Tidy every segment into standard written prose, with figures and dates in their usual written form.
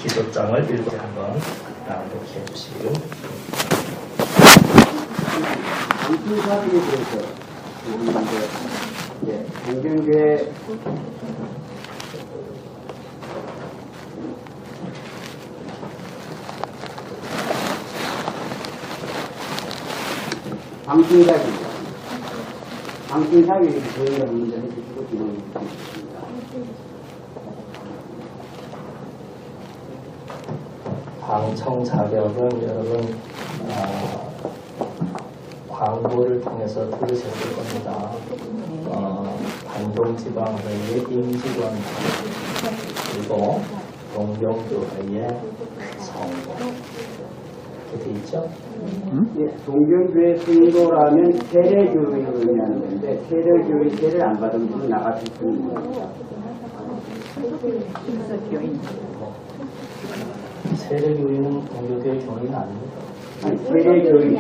기소장을 읽고 한번 낭독해 주시고요. 방통사비에 대해서 공경교회 방통사비에 대해서 저희가 문제를 해주시고 진행해 주시겠습니다. 방청 자격은 여러분 광고를 통해서 들으셨을 겁니다. 반동지방회의 임직원 그리고 동경교회의 성도 이렇게 돼 있죠? 예, 동경교회 성도라면 세례교회를 의미하는 건데 세례교회 세례를 안 받은 분은 나가실 수 있는 겁니다. 세례교회는 동교교회 교인은 아닙니다. 아니, 세례교회, 이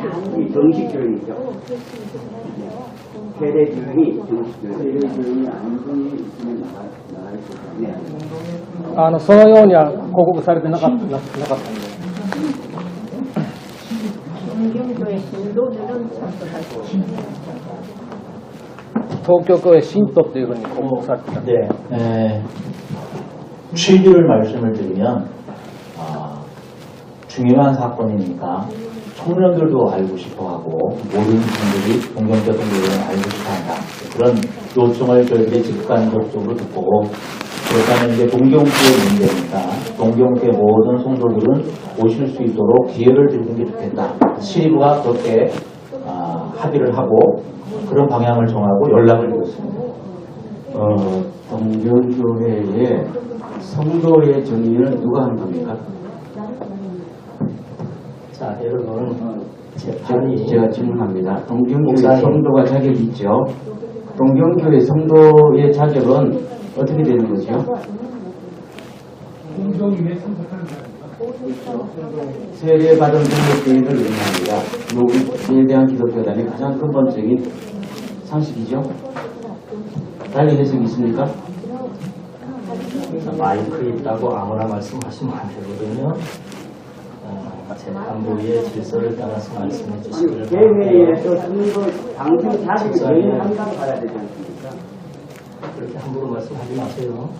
정식교회이죠. 세례교인이 정식교회. 세례교인이 아닌 분이 있으면 나갈 수 있습니다. そのようには報告されてなかったんで。東京教会信徒というふうに報告されてた。 네. 취지를 말씀을 드리면 중요한 사건이니까 청년들도 알고 싶어하고 모든 분들이 동경교 동교회를 알고 싶어한다. 그런 요청을 저희들이 직간접적으로 듣고 그렇다면 이제 동경교회 문제니까 동경교회 모든 성도들은 오실 수 있도록 기회를 드리는 게 좋겠다. 시리부가 그렇게 합의를 하고 그런 방향을 정하고 연락을 드렸습니다. 동경교회의 성도의 정의는 누가 하는 겁니까? 자, 여러분 재판이 제가 질문합니다. 동경교회 목사님. 성도가 자격이 있죠. 동경교회 성도의 자격은 어떻게 되는 거죠? 세례받은 등록교회를 의미합니다. 이에 대한 기독교단의 가장 근본적인 상식이죠. 달리 해석이 있습니까? 마이크 있다고 아무나 말씀하시면 안 되거든요. 재판부의 질서를 따라서 말씀해 주시기를 대회에서 바랍니다. 당신 자식이 개인 한다고 봐야 되지 않습니까? 그렇게 함부로 말씀하지 마세요.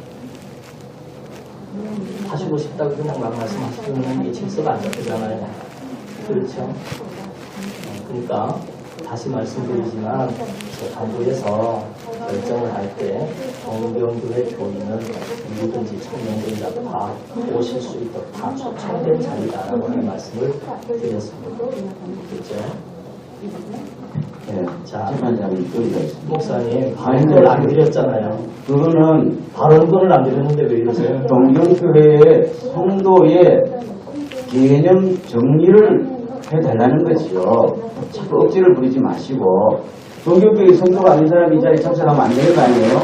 하시고 싶다고 그냥 막 말씀하시면 이게 질서가 안 잡히잖아요. 그렇죠? 그러니까 다시 말씀드리지만 재판부에서 결정을 할 때 동경교회 교인은 누구든지 청년들이 다 오실 수 있도록 다 초청된 자리다라고 하는 말씀을 드렸습니다. 그렇죠? 네. 자, 재판장님 목사님 발언권을 안 드렸잖아요. 그거는 발언권을 안 드렸는데 왜 이러세요? 동경교회의 성도의 개념 정리를 해달라는 거지요. 자꾸 억지를 부리지 마시고 동경교회 성도가 아닌 사람이 이 자리에 참석하면 안 되는 거 아니에요?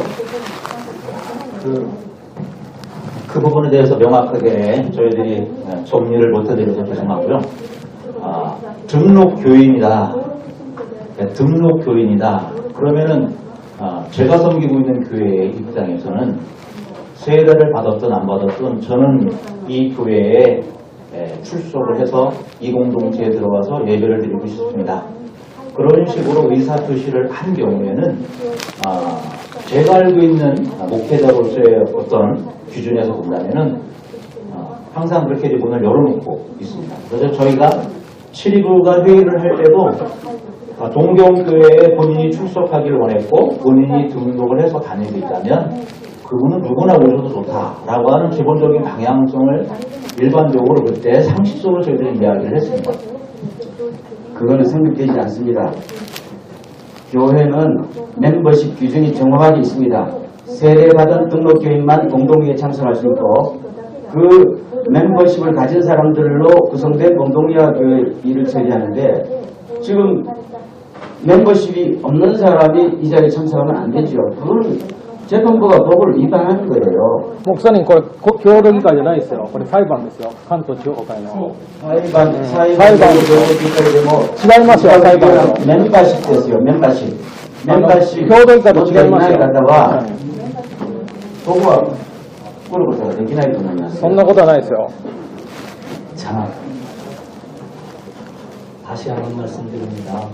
그 부분에 대해서 명확하게 저희들이 정리를 못해드려서 죄송하고요. 등록 교인이다. 네, 등록 교인이다. 그러면은 제가 섬기고 있는 교회의 입장에서는 세례를 받았든 안 받았든 저는 이 교회에 출석을 해서 이 공동체에 들어가서 예배를 드리고 싶습니다. 그런 식으로 의사표시를 한 경우에는 제가 알고 있는 목회자로서의 어떤 기준에서 본다면은 항상 그렇게 문을 열어놓고 있습니다. 그래서 저희가 7.2부가 회의를 할 때도 동경교회에 본인이 출석하기를 원했고 본인이 등록을 해서 다니고 있다면 그분은 누구나 오셔도 좋다라고 하는 기본적인 방향성을 일반적으로 그때 상식적으로 저희들이 이야기를 했습니다. 그거는 성립되지 않습니다. 교회는 멤버십 규정이 정확하게 있습니다. 세례받은 등록교인만 공동회에 참석할 수 있고 그 멤버십을 가진 사람들로 구성된 공동회와 교회 일을 처리하는데 지금 멤버십이 없는 사람이 이 자리에 참석하면 안 되죠. 그건 재판부가 법을 위반하는 거예요. 목사님, これ共同議会じゃないですよ。これ裁判ですよ。関東地方会の。 裁判のでも違いますよ、裁判は。 멤버십ですよ. 멤버십. 共同議会と違いますよ。 方は 물어보세요. 대기나이 동안이었어요. 손나고도 하나 있어요. 자, 다시 한번 말씀드립니다.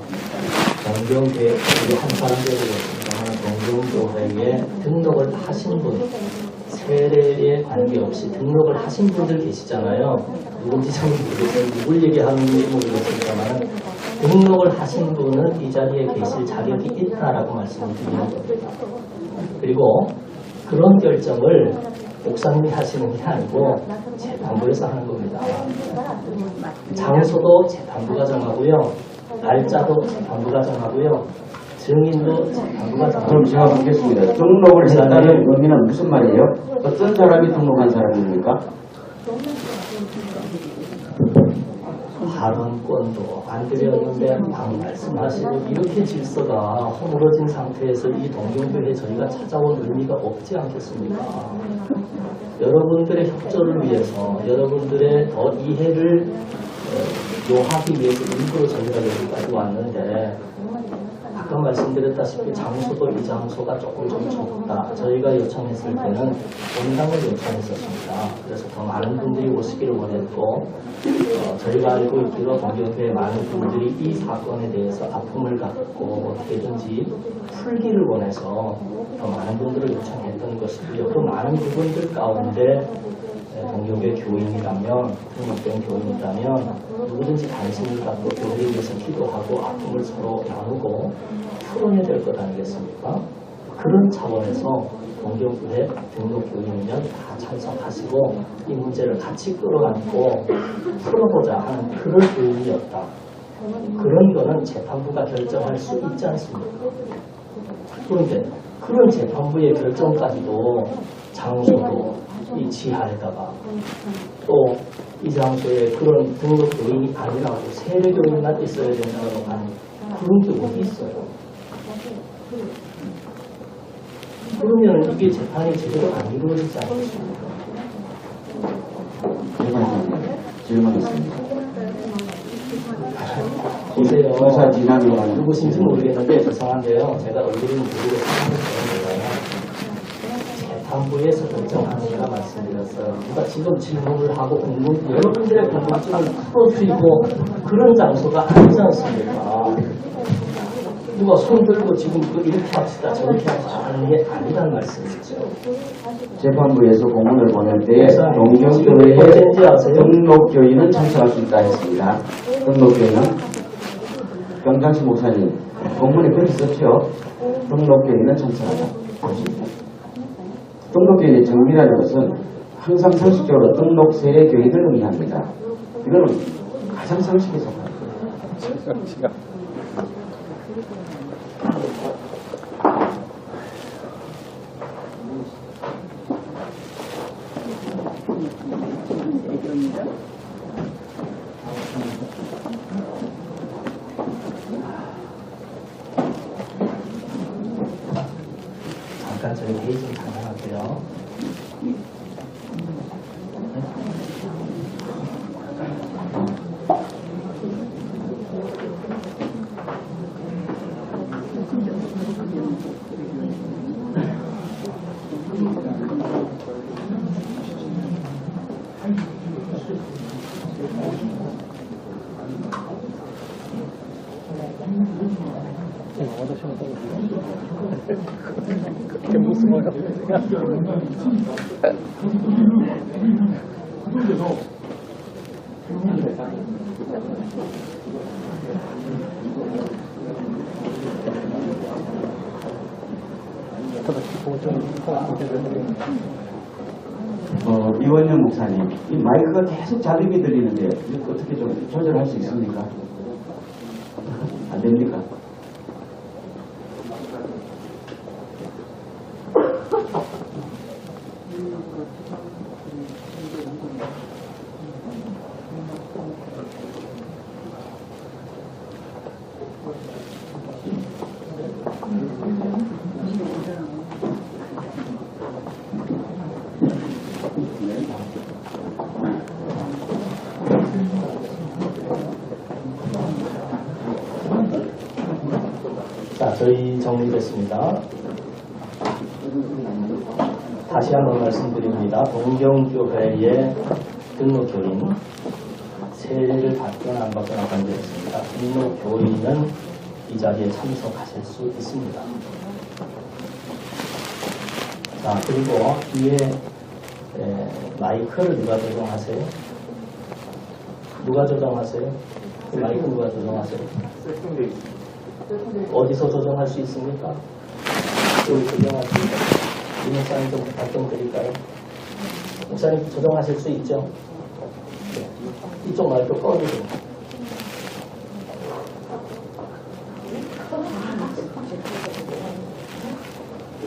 동경교회, 우리 한 사람들이 동경교회에 등록을 하신 분, 세례에 관계없이 등록을 하신 분들 계시잖아요. 누군지 잘 모르겠어요. 누굴 얘기하는지 모르겠습니다만 등록을 하신 분은 이 자리에 계실 자격이 있다라고 말씀을 드리는 겁니다. 그리고 그런 결정을 목사님이 하시는 게 아니고 재판부에서 하는 겁니다. 장소도 재판부가 정하고요. 날짜도 재판부가 정하고요. 증인도 재판부가 그럼 정하고요. 제가 묻겠습니다. 등록을 했다는 의미는 무슨 말이에요? 어떤 사람이 등록한 사람입니까? 발언권도 안 드렸는데 방 말씀하시고 이렇게 질서가 허물어진 상태에서 이 동경교회에 저희가 찾아온 의미가 없지 않겠습니까? 여러분들의 협조를 위해서 여러분들의 더 이해를 요하기 위해서 일부러 저희가 여기까지 왔는데 아까 말씀드렸다시피 장소도 이 장소가 조금 좀 좁다. 저희가 요청했을 때는 본당을 요청했었습니다. 그래서 더 많은 분들이 오시기를 원했고 저희가 알고 있기로 동경교회 많은 분들이 이 사건에 대해서 아픔을 갖고 어떻게든지 풀기를 원해서 더 많은 분들을 요청했던 것이고요. 그 많은 부분들 가운데 동경교회 교인이라면, 등록된 교인이라면 누구든지 관심을 갖고 교회에 위해서 기도하고 아픔을 서로 나누고 풀어내야 될 것 아니겠습니까? 그런 차원에서 동경교회 등록교인이면 다 찬성하시고 이 문제를 같이 끌어안고 풀어보자 하는 그런 의미였다. 그런 거는 재판부가 결정할 수 있지 않습니까? 그런데 그런 재판부의 결정까지도 장소도 이 지하에다가 또 이 장소에 그런 등록교인이 아니라고 세례교인만 있어야 된다고 하는 그런 게 어디 있어요? 그러면 이게 재판이 제대로 안 이루어지지 않겠습니까? 질문했습니다. 보세요. 의사 진압이라는 누구신지 모르겠는데 죄송한데요. 제가 얼굴은 모르고 생각했는데요. 재판부에서 결정하는가 말씀드렸어요. 누가 지금 질문을 하고 여러분들의 궁금증을 풀어주고 그런 장소가 아니지 않습니까? 누가 손 들고 지금 이렇게 합시다 저렇게 합시다 하는 게 아니란 말씀이죠. 재판부에서 공문을 보낼 때 지금 동경교회에 어딘지 아세요? 등록교인은 참석할 수 있다 했습니다. 등록교인은 병장씨 목사님 공문에 그렇게 썼죠. 등록교인은 참석하자. 등록교인의 정비라는 것은 항상 상식적으로 등록 세례교인을 의미합니다. 이거는 가장 상식에 속합니다. 잠깐 저희 회의 좀 진행할게요. 그게 무슨 말이야? 이원영 목사님, 이 마이크가 계속 잡음이 들리는데 이거 어떻게 좀 조절할 수 있습니까? 안 됩니까? 자, 저희 정리됐습니다. 다시 한번 말씀드립니다. 동경교회의 등록교인 세례를 받거나 안 받거나 관계없습니다. 등록교인은 이 자리에 참석하실 수 있습니다. 자, 그리고 뒤에 마이크를 누가 조정하세요? 누가 조정하세요? 그 마이크 누가 조정하세요? 어디서 조정할 수 있습니까? 여기 조정할 수 있어요. 이 목사님 좀 부탁 좀 드릴까요? 목사님 조정하실 수 있죠? 네. 이쪽 마이크 꺼주세요.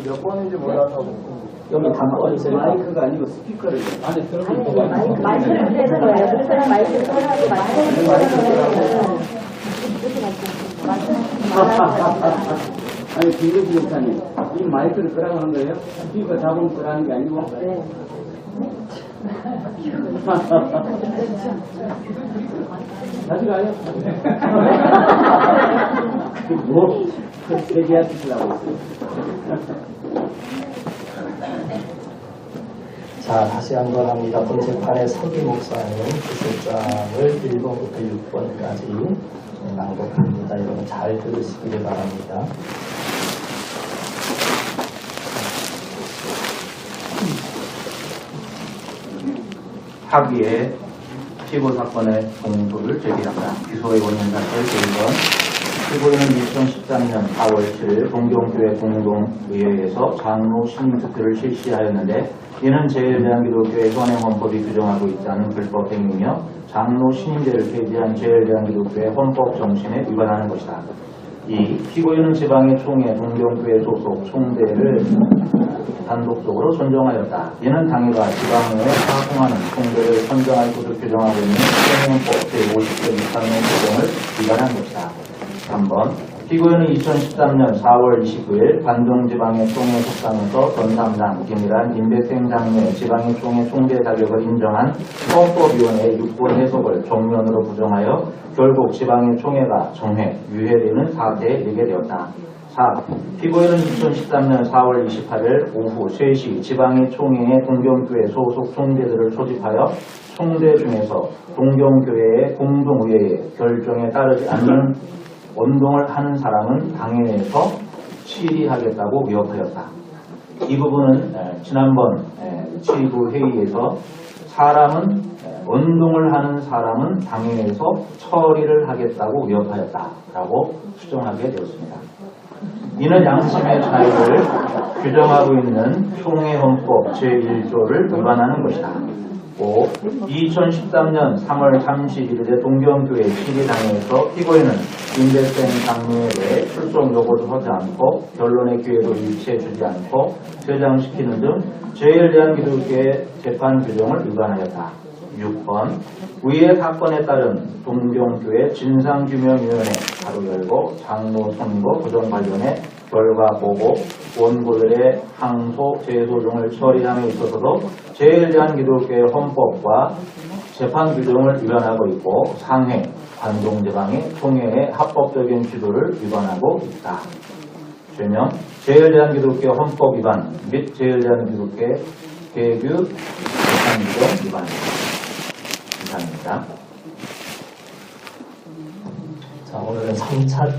몇 번인지 몰라서. 여기 다 꺼주세요. 마이크가 아니고 스피커를 안에 들어가 있고. 마이크를 그래서 거예요. 그래서 마이크를 꺼하고 아니 김대중 목사님 이 마이크를 끄라고 하는 거예요? 스피커 잡으면 끄라는 게 아니고? 네. 다시 가요? 뭐 얘기하시려고 했어요? 자, 다시 한번 합니다. 번째판의 서기 목사님 기술장을 1번부터 6번까지 낭독합니다. 여러분 잘 들으시기를 바랍니다. 학위에 피고 사건의 공소를 제기한다. 기소의 원인 사실 제1번 피고인은 2013년 4월 7일 동경교회 공동의회에서 장로 신임 투표를 실시하였는데 이는 제일대한기독교의 현행헌법이 규정하고 있지 않은 불법 행위며 장로 신임제를 폐지한 제일대한기독교의 헌법 정신에 위반하는 것이다. 2. 피고인은 지방의 총회 동경교회 소속 총대를 단독적으로 선정하였다. 이는 당회가 지방의회에 파송하는 총대를 선정할 것을 규정하고 있는 현행헌법 제50조 23년 규정을 위반한 것이다. 3번 피고인은 2013년 4월 29일 관동지방의 총회 속상에서 전담당 김일한 임대생 장로의 지방의 총회 총재 자격을 인정한 헌법위원회의 6번 해석을 정면으로 부정하여 결국 지방의 총회가 정회, 유회되는 사태에 이르게 되었다. 4. 피고인은 2013년 4월 28일 오후 3시 지방의 총회에 동경교회 소속 총대들을 소집하여 총대 중에서 동경교회의 공동의회의 결정에 따르지 않는 원동을 하는 사람은 당회에서 치리하겠다고 위협하였다. 이 부분은 지난번 치부 회의에서 원동을 하는 사람은 당회에서 처리를 하겠다고 위협하였다라고 수정하게 되었습니다. 이는 양심의 자유를 규정하고 있는 총회헌법 제1조를 위반하는 것이다. 5. 2013년 3월 31일에 동경교회 시리당에서 피고인은 임대생 장로에 대해 출석 요구도 하지 않고 변론의 기회도 일치해주지 않고 퇴장시키는 등 제일대한기독교의 재판 규정을 위반하였다. 6번 위의 사건에 따른 동경교회 진상규명위원회 바로 열고 장로 선거 부정 관련해 결과 보고 원고들의 항소, 제소 등을 처리함에 있어서도 제일대한기독교의 헌법과 재판 규정을 위반하고 있고 상회, 관동지방의 총회의 합법적인 지도를 위반하고 있다. 죄명 제일대한기독교 헌법 위반 및 제일대한기독교 개규 재판 규정 위반입니다. 이상입니다. 자, 오늘은 3차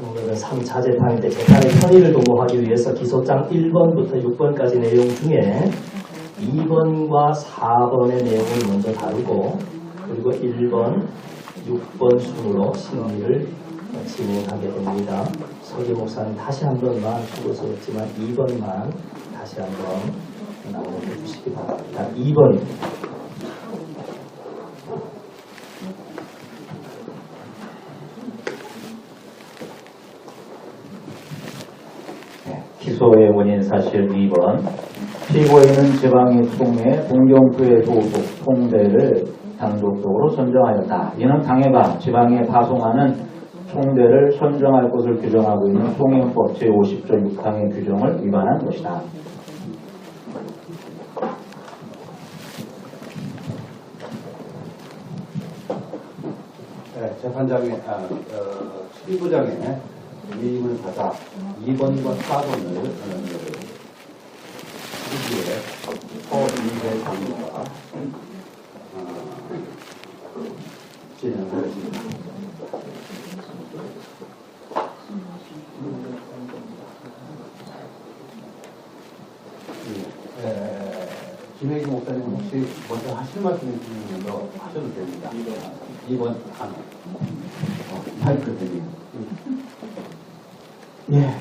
오늘은 3차 재판인데 재판의 편의를 도모하기 위해서 기소장 1번부터 6번까지 내용 중에 2번과 4번의 내용을 먼저 다루고 그리고 1번, 6번 순으로 심리를 진행하게 됩니다. 서기 목사님 다시 한 번만 수고스럽지만 2번만 다시 한번 낭독해 주시기 바랍니다. 2번입니다. 기소의 원인 사실 2번 피고인은 지방의 총회 동경교회 소속 총대를 단독적으로 선정하였다. 이는 당회가 지방에 파송하는 총대를 선정할 것을 규정하고 있는 총회법 제50조 6항의 규정을 위반한 것이다. 재판장의 실부장의 위임을 받아 2번과 4번을 실기에 허인재 장로가 진행하였습니다. 김혜기 목사님 혹시 먼저 하실 말씀 있으면 더 하셔도 됩니다. 2번 하나. 마이크 드립니다. 예.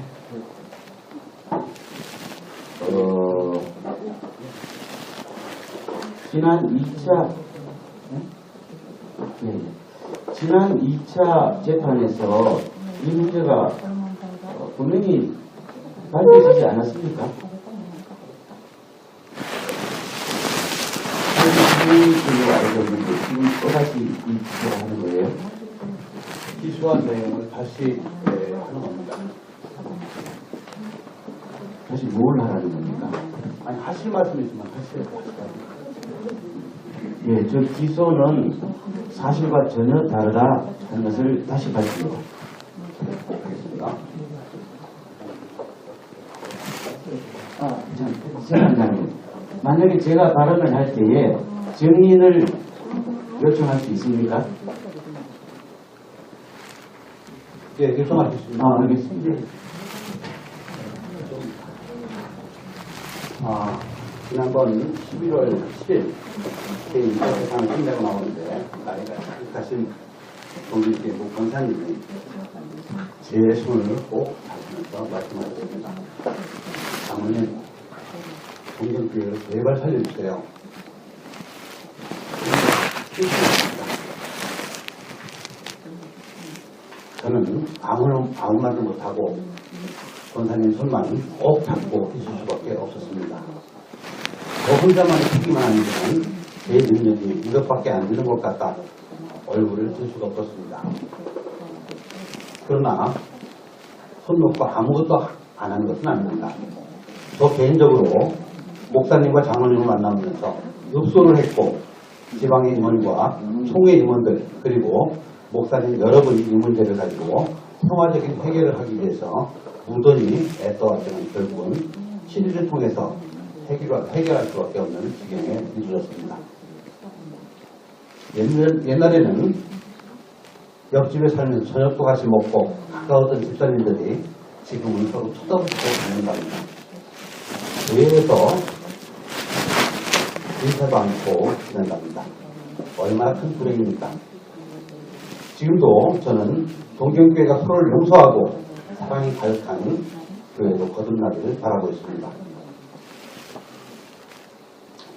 지난 2차 지난 2차 재판에서 이 문제가 분명히 밝혀지지 않았습니까? 지금 또다시 이 하는 거예요? 기소한 내용을 다시 하는 겁니다. 다시 뭘 하라는 겁니까? 아니 하실 말씀 있으면 하시라고. 예, 저 기소는 사실과 전혀 다르다 하는 것을 다시 밝힙니다. 하겠습니다. 재판장님, 만약에 제가 발언을 할 때에 증인을 요청할 수 있습니까? 예, 요청하겠습니다. 알겠습니다. 지난번 11월 7일 제2차 상대가 나오는데 나이가 가신 동기께 목 권사님이 제 손을 꼭 잡으면서 말씀하셨습니다. 장모님, 동경교회를 제발 살려주세요. 저는 아무 말도 못하고 권사님 손만 꼭 잡고 있을 수밖에 없었습니다. 저 혼자만 하기만 하는 제 능력이 이것밖에 안 되는 것 같다. 얼굴을 들 수가 없었습니다. 그러나 손 놓고 아무것도 안 하는 것은 아닙니다. 저 개인적으로 목사님과 장로님을 만나면서 읍소를 했고 지방의 임원과 총회 임원들 그리고 목사님 여러분이 이 문제를 가지고 평화적인 해결을 하기 위해서 무던히 애써왔지만 결국은 친위를 통해서 해결할 수밖에 없는 지경에 이르렀습니다. 옛날에는 옆집에 살면서 저녁도 같이 먹고 가까웠던 집사님들이 지금은 서로 쳐다보고 다닌답니다. 교회에서 인사도 않고 지낸답니다. 얼마나 큰 불행입니까? 지금도 저는 동경교회가 서로를 용서하고 사랑이 가득한 교회로 거듭나기를 바라고 있습니다.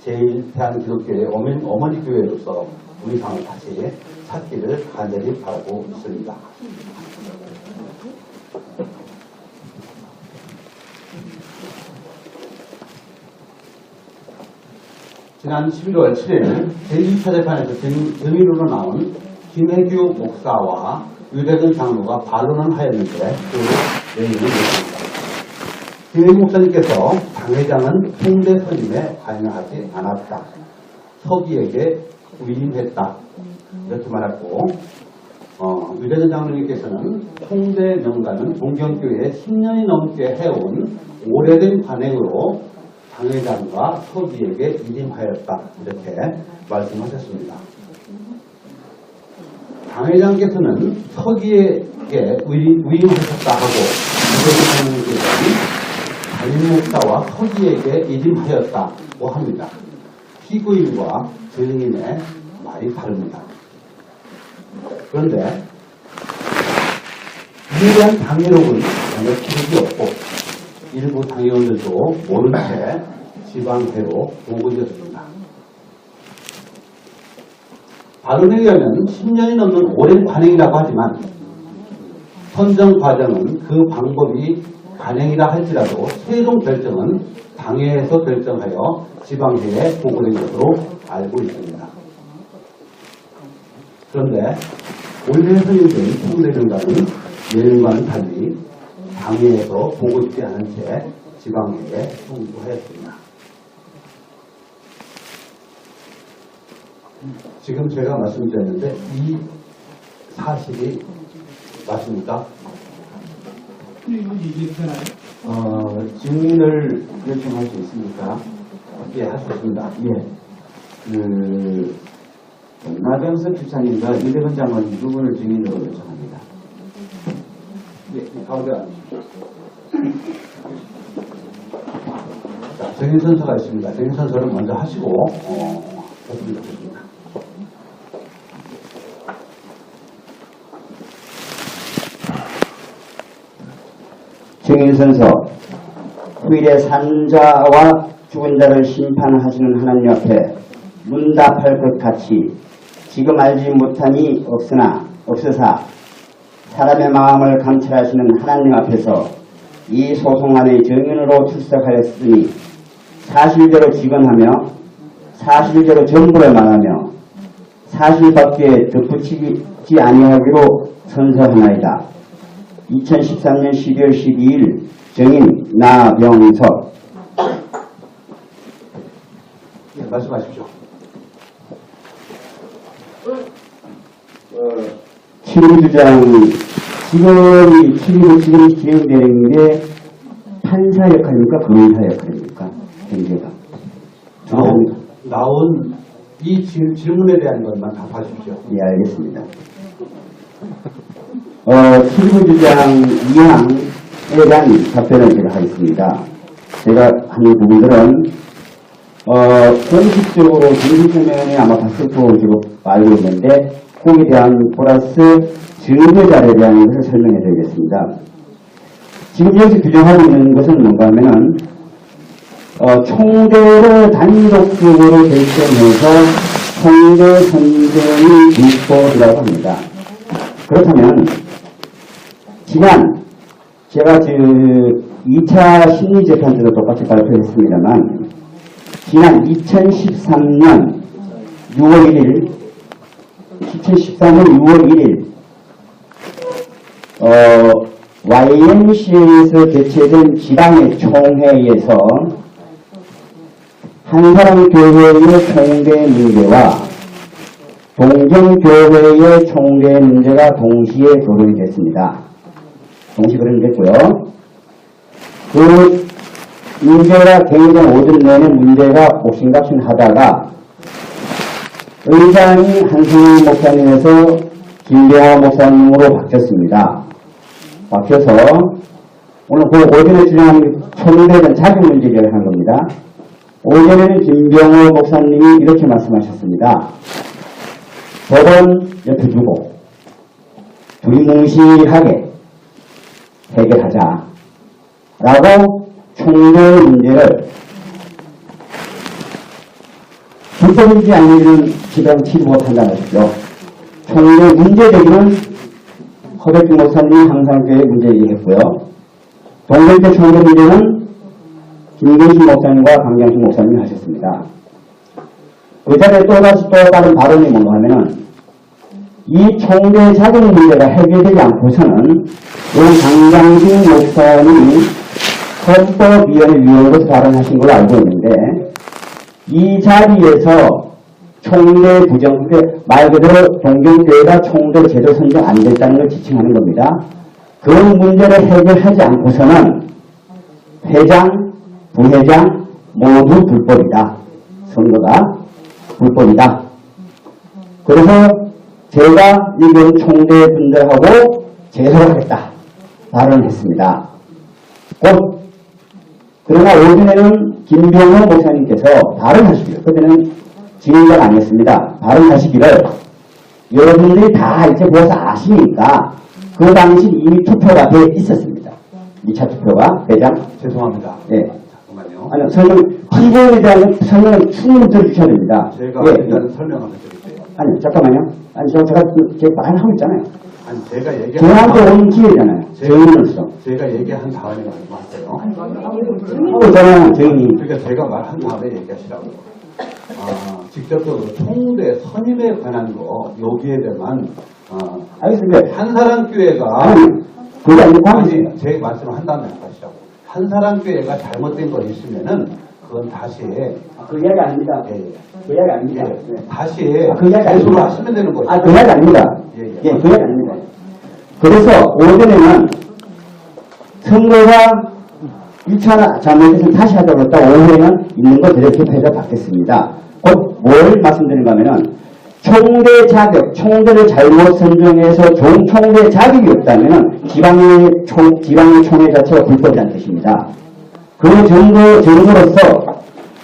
제1대한기독교회 어머니 교회로서 우리 당을 다시 찾기를 간절히 바라고 있습니다. 지난 11월 7일 제1차 재판에서 증인으로 나온 김혜규 목사와 유대근 장로가 반론을 하였는데 그 내용을 읽습니다. 김혜규 목사님께서 당회장은 총대 선임에 관여하지 않았다. 서기에게 위임했다. 이렇게 말했고 유대근 장로님께서는 총대 명가는 동경교회에 10년이 넘게 해온 오래된 관행으로 당회장과 서기에게 위임하였다. 이렇게 말씀하셨습니다. 당회장께서는 서기에게 위임하셨다 하고 유대근 장로님께서는 담임 목사와 서기에게 위임하였다고 합니다. 피고인과 증인의 말이 다릅니다. 그런데 이에 대한 당회록은 전혀 기록이 없고 일부 당회원들도 모른 채 지방회로 보고되었습니다. 반론에 의하면 10년이 넘는 오랜 관행이라고 하지만 선정 과정은 그 방법이 관행이라 할지라도 최종 결정은 당회에서 결정하여 지방회에 보고된 것으로 알고 있습니다. 그런데 올해 선임된 총대명단은 예능과는 달리 당회에서 보고되지 않은 채 지방회에 송부하였습니다. 지금 제가 말씀드렸는데 이 사실이 맞습니까? 증인을 요청할 수 있습니까? 예, 할 수 있습니다. 예. 나병석 주차님과 이대헌 장관 두 분을 증인으로 요청합니다. 예, 가운데 앉으십시오. 자, 증인 선서가 있습니다. 증인 선서를 먼저 하시고, 했으면 좋겠습니다. 증인 선서. 후일에 산자와 죽은 자를 심판하시는 하나님 앞에 문답할 것 같이 지금 알지 못하니 없으사 사람의 마음을 감찰하시는 하나님 앞에서 이 소송안의 증인으로 출석하였으니 사실대로 직언하며 사실대로 전부를 말하며 사실밖에 덧붙이지 아니하기로 선서하나이다. 2013년 12월 12일 증인 나병석. 예, 말씀하십시오. 7.2주장이 지금 진행되는 게 판사 역할입니까? 검사 역할입니까? 경제가. 나온 이 질문에 대한 것만 답하십시오. 예, 알겠습니다. 7.2주장 2항에 대한 답변을 제가 하겠습니다. 제가 하는 부분들은 공식적으로 정식서면에 아마 봤을 거로 알고 있는데 거기에 대한 플러스 증거자료에 대한 것을 설명해 드리겠습니다. 지금 여기서 규정하고 있는 것은 뭔가 하면은 총대를 단독적으로 결정해서 총대 선정이 불법이라고 합니다. 그렇다면 지난 제가 2차 심리재판 때도 똑같이 발표했습니다만 지난 2013년 6월 1일 YMCA에서 개최된 지방의 총회에서 한사람 교회의 총대 문제와 동정교회의 총대 문제가 동시에 거론이 됐습니다. 동시에 거론이 됐고요. 그 문제가 굉장히 오전 내내 문제가 옥신각신하다가 의장이 한승희 목사님에서 김병호 목사님으로 바뀌었습니다. 바뀌어서 오늘 그 오전에 주장한 총대는 자격 문제 얘기를 한 겁니다. 오전에는 김병호 목사님이 이렇게 말씀하셨습니다. 법원 옆에 두고 두리뭉실하게 해결하자 라고 총대 문제를 불법인지 아닌지는 지금 치지 못한다는 것이죠. 총대 문제 제기는 허백규 목사님이 항상교회 문제 얘기했고요. 동결대 총대 문제는 김경식 목사님과 강경식 목사님이 하셨습니다. 그 자리에 또 다른 발언이 뭔가 하면은 이 총대 자격 문제가 해결되지 않고서는 강경식 목사님이 헌법위원회 위원으로서 발언하신 걸로 알고 있는데 이 자리에서 총대 부정, 말 그대로 동경교회가 총대 제도 선정 안 됐다는 걸 지칭하는 겁니다. 그 문제를 해결하지 않고서는 회장, 부회장 모두 불법이다. 선거가 불법이다. 그래서 제가 이번 총대 분들하고 제소하겠다. 발언을 했습니다. 그러나 오전에는 김병호 목사님께서 발언하시기를, 그때는 진행자가 아니었습니다. 발언하시기를 여러분들이 다 이제 벌써 아시니까 그 당시 이미 투표가 돼 있었습니다. 2차 투표가 회장. 죄송합니다. 네. 잠깐만요. 아니요, 피고인에 대한 설명을 충분히 들어주셔야 됩니다. 제가 예. 일단 설명하면 드릴게요. 아니, 잠깐만요. 아니, 제가 말하고 있잖아요. 아니, 제가 얘기한 저한테 오는 기회잖아요. 증인으로서. 제가 얘기한 다음에 말씀하세요. 하고 있잖아요, 증인이. 그러니까 제가 말한 다음에 얘기하시라고. 직접적으로 총대 선임에 관한 거 여기에 대한 알겠습니다. 한사람 교회가 아니, 그게 아니고 아니 제 말씀을 한 다음에 하시라고. 한사람 교회가 잘못된 거 있으면은 그건 다시 그 이야기 아닙니다. 예, 예. 그 이야기 아닙니다. 예, 네. 다시 그 이야기 배수로 아닙니다. 하시면 되는 거죠. 그 이야기 아닙니다. 예, 예. 예, 그 이야기 아닙니다. 그래서 오전에는 선거가 1차 자문에서 다시 하자고 했다. 오후에는 있는 거 그대로 개표해서 받겠습니다. 곧 뭘 말씀드린가 하면은 총대 자격, 총대를 잘못 선정해서 좋은 총대 자격이 없다면 지방의 총회 자체가 불법이라는 뜻입니다. 그 정도로서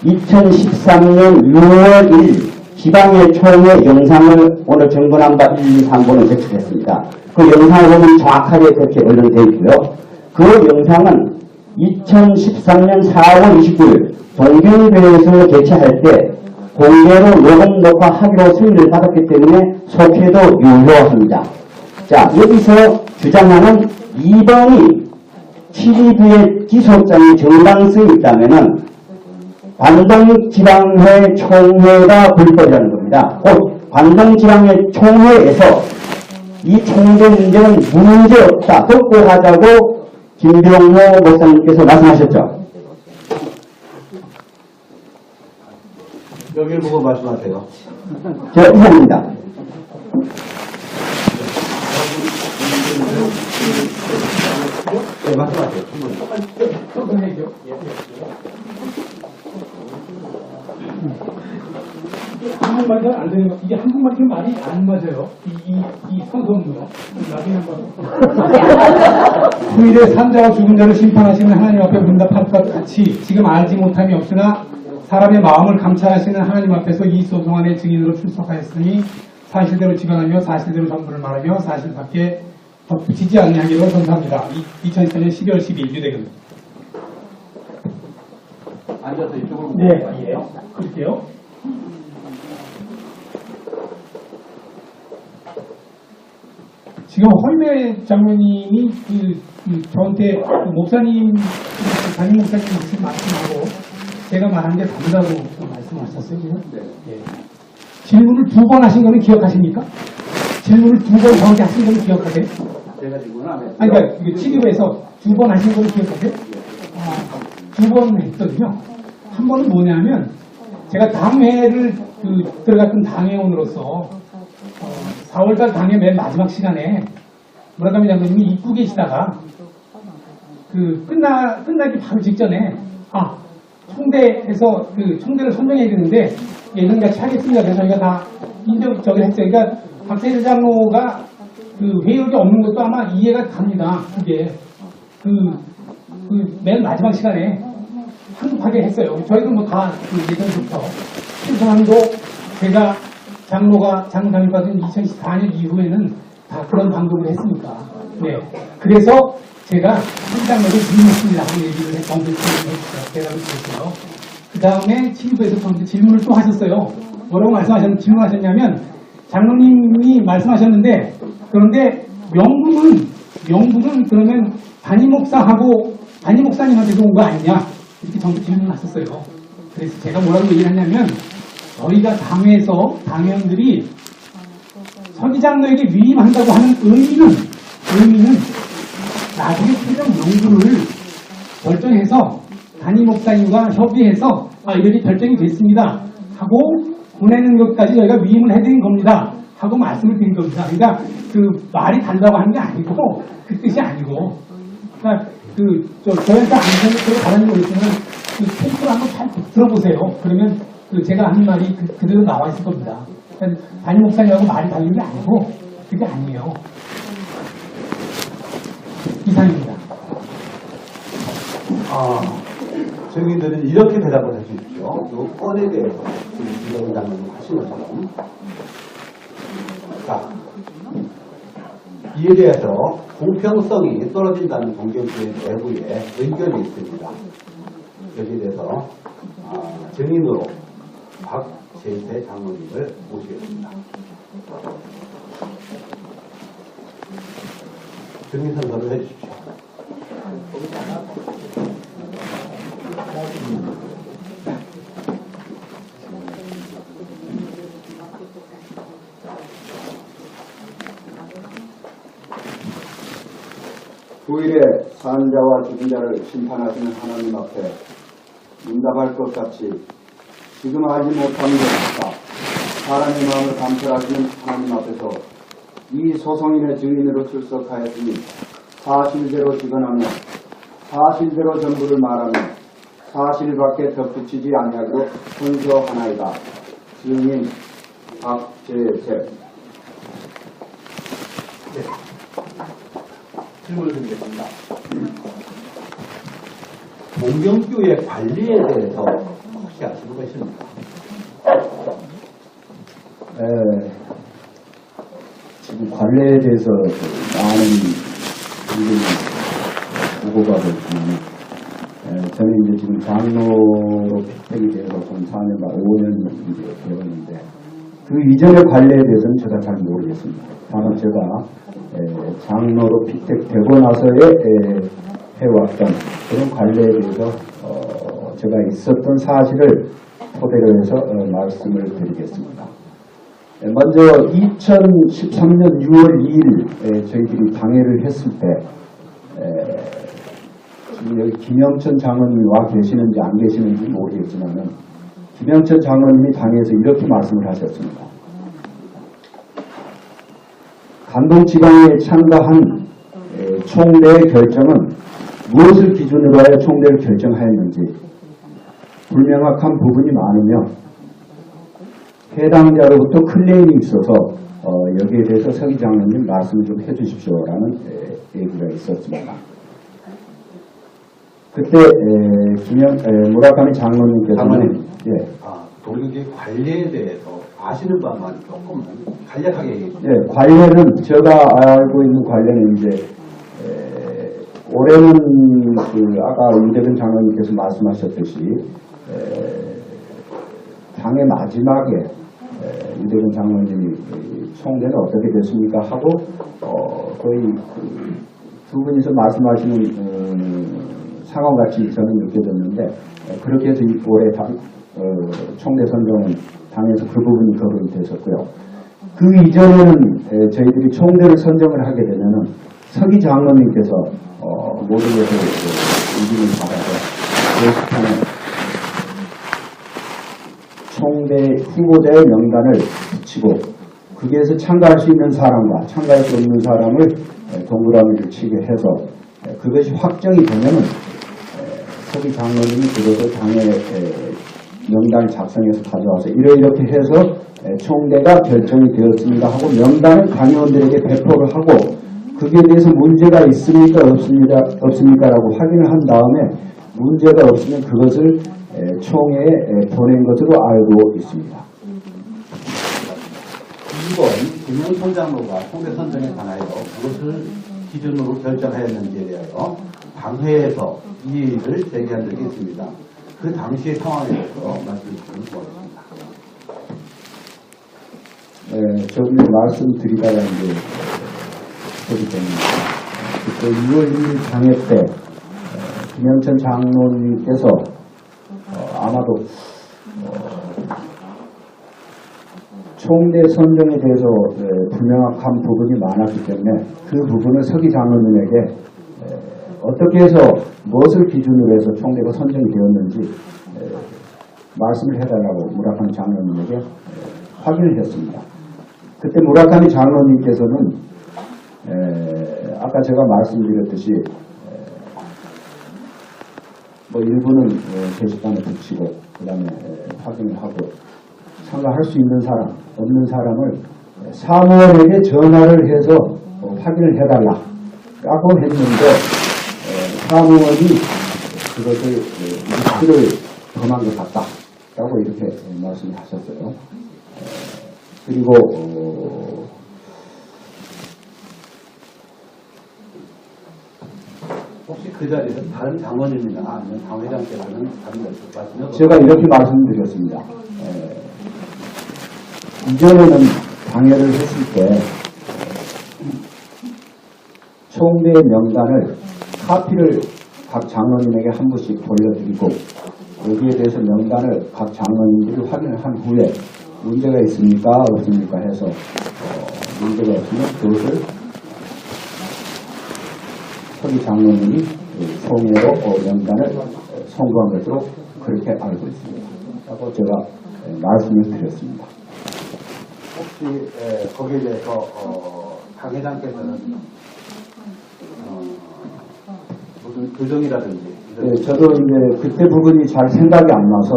2013년 6월 1일 지방의 총회 영상을 오늘 정권한 바 1, 2, 3번을 제출했습니다. 그 영상을 보면 정확하게 그렇게 언론되어 있고요. 그 영상은 2013년 4월 29일 동경대회에서 개최할 때 공개로 녹음 녹화하기로 승인을 받았기 때문에 속해도 유효합니다. 자, 여기서 주장하는 2번이 7.2부의 기소장이 정당성이 있다면은 관동지방회 총회가 불법이라는 겁니다. 곧 관동지방회 총회에서 이 총회 문제는 문제없다, 극복하자고 김병호 목사님께서 말씀하셨죠. 여기를 보고 말씀하세요. 저 이상입니다. 네, 말씀하세요. 한국말도 안 되는 거, 이게 한국말 그 말이 안 맞아요. 이 성서문요. 나중에 한번. 후일에 산자와 죽은 자를 심판하시는 하나님 앞에 응답할 것 같이 지금 알지 못함이 없으나 사람의 마음을 감찰하시는 하나님 앞에서 이 소송안의 증인으로 출석하였으니 사실대로 직언하며 사실대로 전부를 말하며 사실밖에 덧붙이지 아니하기로 선서합니다. 2014년 12월 12일 유대교입니다. 앉아서 이쪽으로. 네, 아니에요. 그럴게요. 지금 헐메 장로님이 저한테 목사님, 담임 목사님 말씀하고 제가 말한 게 다르다고 말씀하셨어요, 지금? 네. 질문을 2번 하신 거는 기억하십니까? 질문을 2번 저한테 하신 거는 기억하세요? 제가 질문을 안 했어요. 아니, 그러니까 치료에서 2번 하신 거는 기억하세요? 2번 했거든요. 한 번은 뭐냐면 제가 당회를 들어갔던 당회원으로서 4월달 당회 맨 마지막 시간에 무라카미 장로님이 입고 계시다가 끝나기 바로 직전에 총대에서 총대를 선정해야 되는데 예정같이 하겠습니다. 그래서 저희가 다 저기 했어요. 그러니까 박세일 장로가 회의록이 없는 것도 아마 이해가 갑니다. 그게 맨 마지막 시간에 한급하게 했어요. 저희도 뭐 다 예전부터 신청함도 제가 장로가 장담임받은 2014년 이후에는 다 그런 방법을 했으니까. 네. 그래서 제가 한장로를 믿습니다 하고 얘기를 했죠. 대답을 드렸어요. 그 다음에 친구에서 저한테 질문을 또 하셨어요. 뭐라고 질문하셨냐면 장로님이 말씀하셨는데 그런데 명분은 그러면 담임 목사님한테서 온 거 아니냐 이렇게 저한테 질문하셨어요. 그래서 제가 뭐라고 얘기를 했냐면 저희가 당회에서 당회원들이 서기장로에게 위임한다고 하는 의미는 나중에 최종 명분을 결정해서 담임 목사님과 협의해서 이렇게 결정이 됐습니다 하고 보내는 것까지 저희가 위임을 해드린 겁니다 하고 말씀을 드린 겁니다. 그러니까 말이 단다고 하는 게 아니고 그 뜻이 아니고 그러니까 저희한테 안 되는 다른 거 있으면 테이프를 한번 잘 들어보세요. 그러면 제가 한 말이 그대로 나와 있을 겁니다. 그러니까 담임 목사님하고 말이 다른 게 아니고 그게 아니에요. 이상입니다. 증인들은 이렇게 대답을 해 주십시오. 요 건에 대해서 이런 장면을 하신 것처럼. 자, 이에 대해서 공평성이 떨어진다는 동경주의 내부에 의견이 있습니다. 여기에 대해서 증인으로 박재세 장로님을 모시겠습니다. 증인 선서를 해주십시오. 후일에 산 자와 죽은 자를 심판하시는 하나님 앞에 응답할 것 같이 지금 알지 못하는 것이다. 사람의 마음을 감찰하시는 하나님 앞에서 이 소송인의 증인으로 출석하였으니 사실대로 증언하며 사실대로 전부를 말하며 사실밖에 덧붙이지 아니하기로 선서하나이다. 증인 박재세. 질문을 드리겠습니다. 동경교회 관리에 대해서 혹시 아시는 거 있습니까? 지금 관례에 대해서 많은 의견이 오고 가고 있지만 저는 이제 지금 장로로 픽tek이 되어서 좀 4년, 5년 이제 되었는데 그 이전의 관례에 대해서는 제가 잘 모르겠습니다. 다만 제가 장로로 픽tek되고 나서의 해왔던 그런 관례에 대해서 제가 있었던 사실을 토대로 해서 말씀을 드리겠습니다. 먼저 2013년 6월 2일 저희들이 당회를 했을 때 지금 여기 김영천 장로님이 와 계시는지 안 계시는지 모르겠지만 김영천 장로님이 당회에서 이렇게 말씀을 하셨습니다. 간동지방에 참가한 총대의 결정은 무엇을 기준으로 하여 총대를 결정하였는지 불명확한 부분이 많으며 해당자로부터 클레임이 있어서 여기에 대해서 서기 장로님 말씀 좀 해주십시오라는 얘기가 있었습니다. 그때 무라카미 장로님께서는 동경교회 관례에 대해서 아시는 바만 조금 간략하게 얘기해 주세요. 관례는 제가 알고 있는 관례는 이제 올해는 아까 윤대근 장로님께서 말씀하셨듯이 당의 마지막에 윤대근 장로님이 총대는 어떻게 됐습니까 하고 거의 두 분이서 말씀하시는 상황같이 저는 느껴졌는데 그렇게 해서 올해 총대 선정은 당에서 그 부분이 거론이 됐었고요. 그 이전에는 저희들이 총대를 선정을 하게 되면은 서기 장로님께서 모든 것을 의견을 받아서 총대 후보자의 명단을 붙이고 거기에서 참가할 수 있는 사람과 참가할 수 없는 사람을 동그라미를 치게 해서 그것이 확정이 되면은 서기 장로님이 그것을 당의 명단을 작성해서 가져와서 이렇게 해서 총대가 결정이 되었습니다 하고 명단을 강요원들에게 배포를 하고 거기에 대해서 문제가 있습니까 없습니까라고 확인을 한 다음에 문제가 없으면 그것을 총회에 보낸 것으로 알고 있습니다. 2번 김영천 장로가 총대 선정에 관하여 무엇을 기준으로 결정하였는지에 대하여 당회에서 이의를 제기한 적이 있습니다. 그 당시의 상황에 대해서 말씀해 주시면 고맙습니다. 조금 말씀드리다가 이제 소리 때문에 그때 2월 2일 당회 때 김영천 장로님께서 아마도 총대 선정에 대해서 불명확한 부분이 많았기 때문에 그 부분을 서기 장로님에게 어떻게 해서 무엇을 기준으로 해서 총대가 선정이 되었는지 말씀을 해달라고 무라카미 장로님에게 확인을 했습니다. 그때 무라카미 장로님께서는 아까 제가 말씀드렸듯이 뭐 일부는 게시판에 붙이고 그 다음에 확인을 하고 참가할 수 있는 사람 없는 사람을 사무원에게 전화를 해서 확인을 해달라고 했는데 사무원이 그것을 리스트를 범한 것 같다라고 이렇게 말씀을 하셨어요. 그리고 혹시 그 자리에서 다른 장로님이나 아니면 당회장께서는 다른 말씀을 제가 이렇게 말씀드렸습니다. 이전에는 당회를 했을 때 총대의 명단을 카피를 각 장로님에게 한 분씩 돌려드리고 여기에 대해서 명단을 각 장로님들이 확인을 한 후에 문제가 있습니까 없습니까 해서 문제가 없으면 그것을 서기 장로님이 총회로 명단을 송부한 것으로 그렇게 알고 있습니다. 라고 제가 말씀을 드렸습니다. 혹시 거기에 대해서 당 회장께서는 무슨 규정이라든지 네, 저도 이제 그때 부분이 잘 생각이 안 나서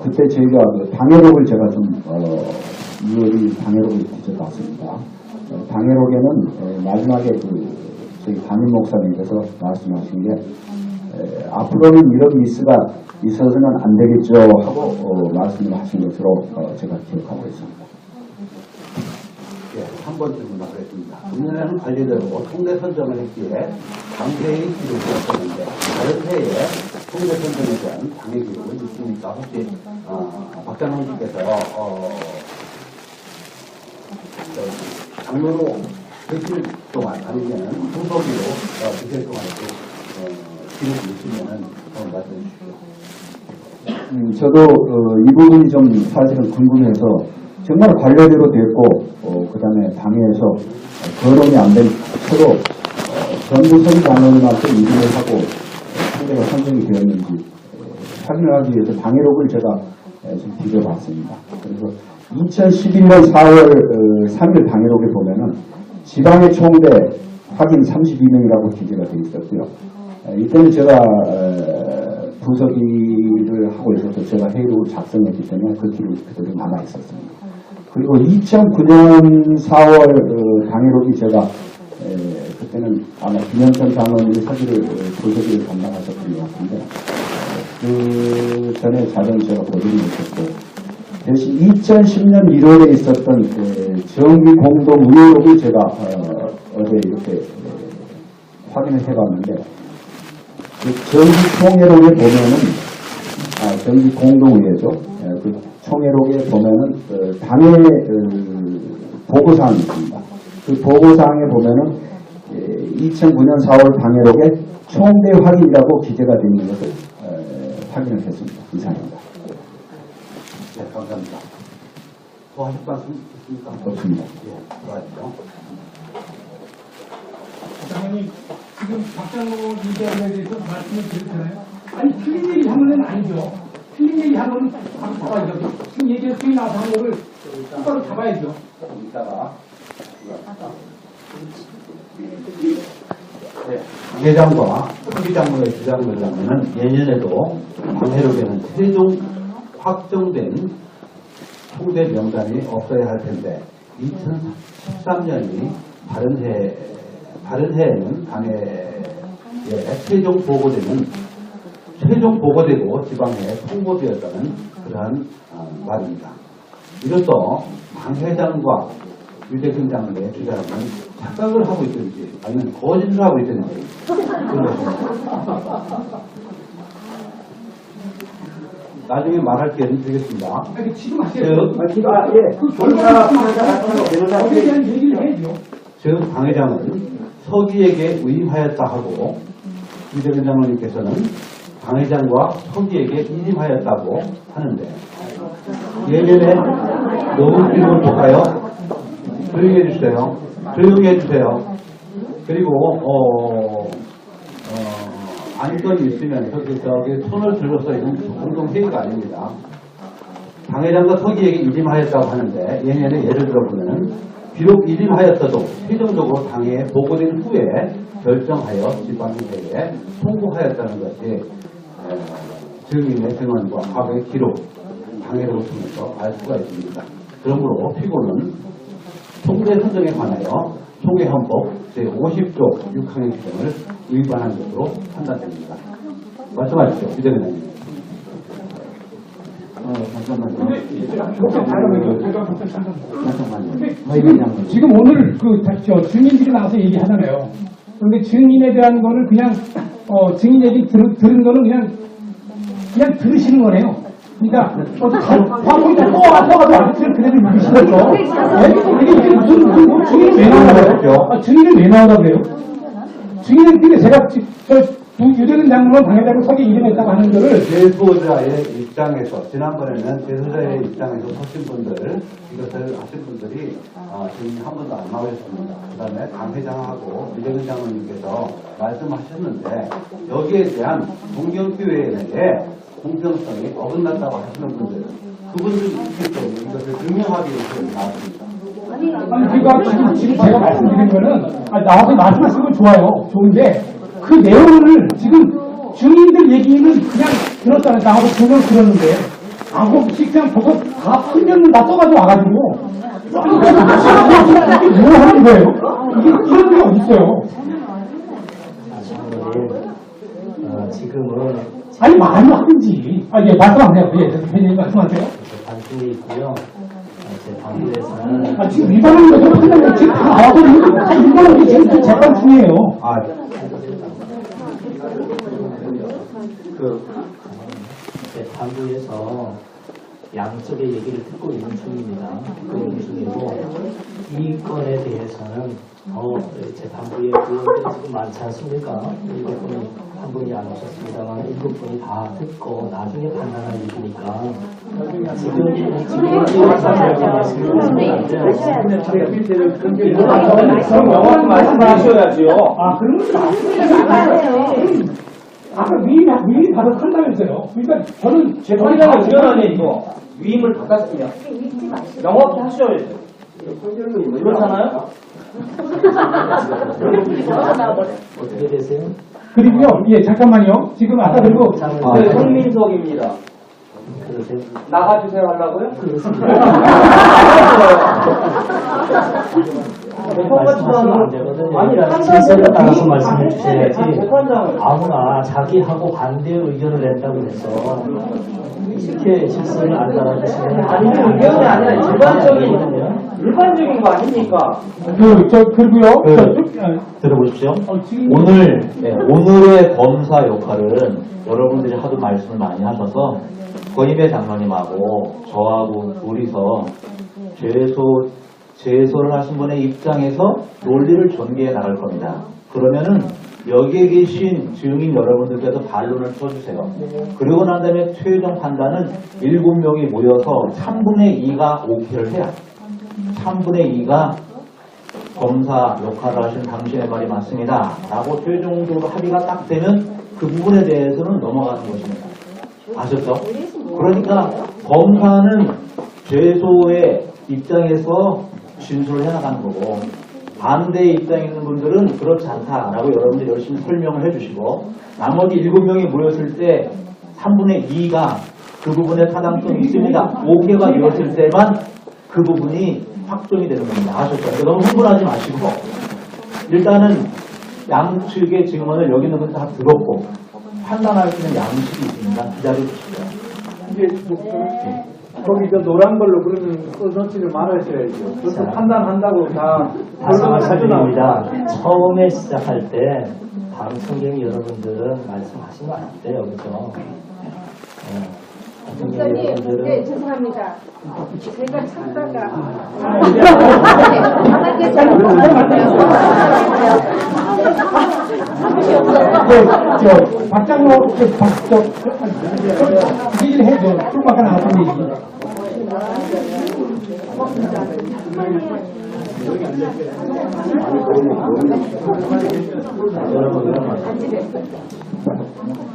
그때 저희가 그 당회록을 제가 좀 2월이 당회록을 뒤져봤습니다. 당회록에는 마지막에 그 저희 담임 목사님께서 말씀하신 게 앞으로는 이런 미스가 있어서는 안 되겠죠 하고 말씀을 하신 것으로 제가 기억하고 있습니다. 예, 한 번 질문을 하겠습니다. 금년에는 관리대로 통대 선정을 했기에 당회의 기록이 없었는데 다른 해에 통대 선정에 대한 당회 기록은 있습니까? 혹시 박장훈 씨께서 장로로 며칠 동안 아니면 후속기로 며칠 동안 기록이 있으면 한번 말씀해 주십시오. 저도 이 부분이 좀 사실은 궁금해서 정말 관례대로 됐고 그 다음에 당회에서 거론이 안 된 서로 전부선 장로님한테 이름을 하고 상대가 선정이 되었는지 확인을 하기 위해서 당회록을 제가 좀 뒤져봤습니다. 그래서 2011년 4월 3일 당회록에 보면은 지방의 총대 확인 32명이라고 기재가 되어 있었고요. 이때는 제가 부서기를 하고 있어서 제가 회의록을 작성했기 때문에 그 기록이 그대로 남아 있었습니다. 그리고 2009년 4월 당회록이 제가 그때는 아마 김현천 장로님이 사기를 부서기를 담당하셨던 것 같은데 그 전에 자료는 제가 보지는 못했고 대신 2010년 1월에 있었던 정기 공동 의회록을 제가 어제 이렇게 확인을 해봤는데 그 정기 총회록에 보면은 정기 공동의회죠. 그 총회록에 보면은 당의 보고사항이 있습니다. 그 보고사항에 보면은 2009년 4월 당회록에 총대 확인이라고 기재가 되어 있는 것을 확인을 했습니다. 이상입니다. 네, 감사합니다. 더 하실 말씀 있습니까? 없습니다. 예, 들어가시죠. 장관님, 지금 박장로 이대학에 대해서 말씀을 드렸잖아요. 아니, 틀린 얘기 하면은 아니죠. 틀린 얘기 하면은 바로 잡아야죠. 지금 얘기해서 틀린 나와서 한 거를 똑바로 잡아야죠. 이따가 네, 당회장과 후기장로의 주장을 하면은 예년에도 당회록에는 최종 확정된 총대 명단이 없어야 할 텐데 2013년이 다른 해에는 당회에 최종 보고되고 지방에 통보되었다는 그러한 말입니다. 이로써 당회장과 유대근 장로의 주장은 착각을 하고 있든지 아니면 거짓을 하고 있든지 나중에 말할 기회는 드리겠습니다. 아니, 지금 하세요. 거기에 대한 얘기를 해야죠. 즉 당회장은 서기에게 위임하였다 하고 유대근 장로님께서는 당회장과 서기에게 위임하였다고 하는데 예전에 너무 질문 볼까요? 조용히 해주세요. 조용히 해주세요. 그리고 안건이 있으면서 저기 손을 들어서 이건 공동회의가 아닙니다. 당회장과 서기에게 위임하였다고 하는데 예년에 예를 들어보면 비록 위임하였어도 최종적으로 당회에 보고된 후에 결정하여 지방회의에 통보하였다는 것이 증인의 증언과 과거의 기록, 당회록을 통해서 알 수가 있습니다. 그러므로 피고는 총대 선정에 관하여 총회헌법 제50조 6항의 규정을 위반한 것으로 판단됩니다. 말씀하십시오. 유대변호사님. 잠깐만요. 지금 오늘 증인들이 나와서 얘기하잖아요. 그런데 증인에 대한 거를 그냥 증인 얘기 들은 거는 그냥 들으시는 거네요. 그러니까 화보에다 떠가지고 그대로 믿으시는 거죠. 이게 무슨 증인을 왜 나오라고요? 증인을 왜 나오라고요? 증인은 근데 제가 유대근 장로는 당회장으로 서기 이름했다고 하는 거를 제소자의 입장에서 지난번에는 제소자의 입장에서 서신 분들 이것을 하신 분들이 증인 한 번도 안 나오셨습니다. 그 다음에 당회장하고 유대근 장로님께서 말씀하셨는데 여기에 대한 동경교회 내에 공평성이 어긋났다고 하시는 분들은 그분들이 있기 때문에 이것을 증명하기 위해서 나왔습니다. 아니, 그러니까 지금 제가 말씀드린 거는, 나와서 말씀하시는 건 좋아요. 좋은데, 그 내용을 지금 증인들 얘기는 그냥 들었잖아요. 나하고 두명 들었는데, 아홉씩 그냥 보고 다 풀면 다 써가지고 와가지고, 이게 뭐 하는 거예요? 이게 이런 게 어딨어요? 장로님, 지금은 아니, 말이 하든지. 예, 말씀하세요. 예, 대표님 말씀하세요. 반주에 있고요. 제 방주에서는 지금 위반하는 거죠? 판단을 지금 다 나와서 다 위반하는 게 지금 재판 중이에요. 제 방주에서 양쪽의 얘기를 듣고 있는 중입니다. 듣고 있는 중이고 이 건에 대해서는 제 방주에 의원들이 지금 많지 않습니까? 7분이 한 분이 안 오셨습니다만 7분이 다 듣고 나중에 판단할 일이니까 지금 명확히 말씀하셔야지요. 그런 거 말씀하세요. 아까 위임 받았한다면서요. 그러니까 저는 재판장을 의견안에 이거 위임을 받았으면 명확히 하셔야죠. 그렇잖아요? 어떻게 되세요? 그리고요, 예, 잠깐만요. 지금 아까 그리고 네, 손민석입니다. 그러세요? 나가주세요 하려고요? 그렇습니다. 말씀하시면 안 되거든요. 아니, 질서를 따라서 말씀해 주셔야지. 재판장을 아무나 자기하고 반대 의견을 낸다고 해서 이렇게 질서를 안 따라주시면 아니 의견이 아니라 일반적인 거 아닙니까? 그리고요, 들어보십시오. 지금 오늘의 검사 역할은 여러분들이 하도 말씀을 많이 하셔서 권임의 장로님하고 저하고 둘이서 제소를 하신 분의 입장에서 논리를 전개해 나갈 겁니다. 그러면은 여기에 계신 증인 여러분들께서 반론을 쳐주세요. 그리고 난 다음에 최종 판단은 7명이 모여서 3분의 2가 오케이를 해야 3분의 2가 검사 역할을 하시는 당신의 말이 맞습니다. 라고 최종적으로 합의가 딱 되면 그 부분에 대해서는 넘어가는 것입니다. 아셨죠? 그러니까 검사는 제소의 입장에서 진술을 해나가는 거고 반대의 입장에 있는 분들은 그렇지 않다라고 여러분들이 열심히 설명을 해주시고 나머지 7명이 모였을 때 3분의 2가 그 부분에 타당성이 있습니다. 오케이가 되었을 때만 그 부분이 확정이 되는 겁니다. 아셨죠? 너무 흥분하지 마시고 일단은 양측의 증언을 여기 있는 건 다 들었고 판단할 수 있는 양식이 있습니다. 기다려주시고요. 이게 거기 저 노란 걸로 그러면 써놓지를 말하셔야죠. 그것도 판단한다고 다 다시 말씀드립니다. 처음에 시작할 때 방청객 여러분들은 말씀하시면 안 돼요. 그죠? 방청객 여러분들은 네, 죄송합니다. 제가 참다가 박장로, 얘기를 해줘. 조금만 나왔던 얘기.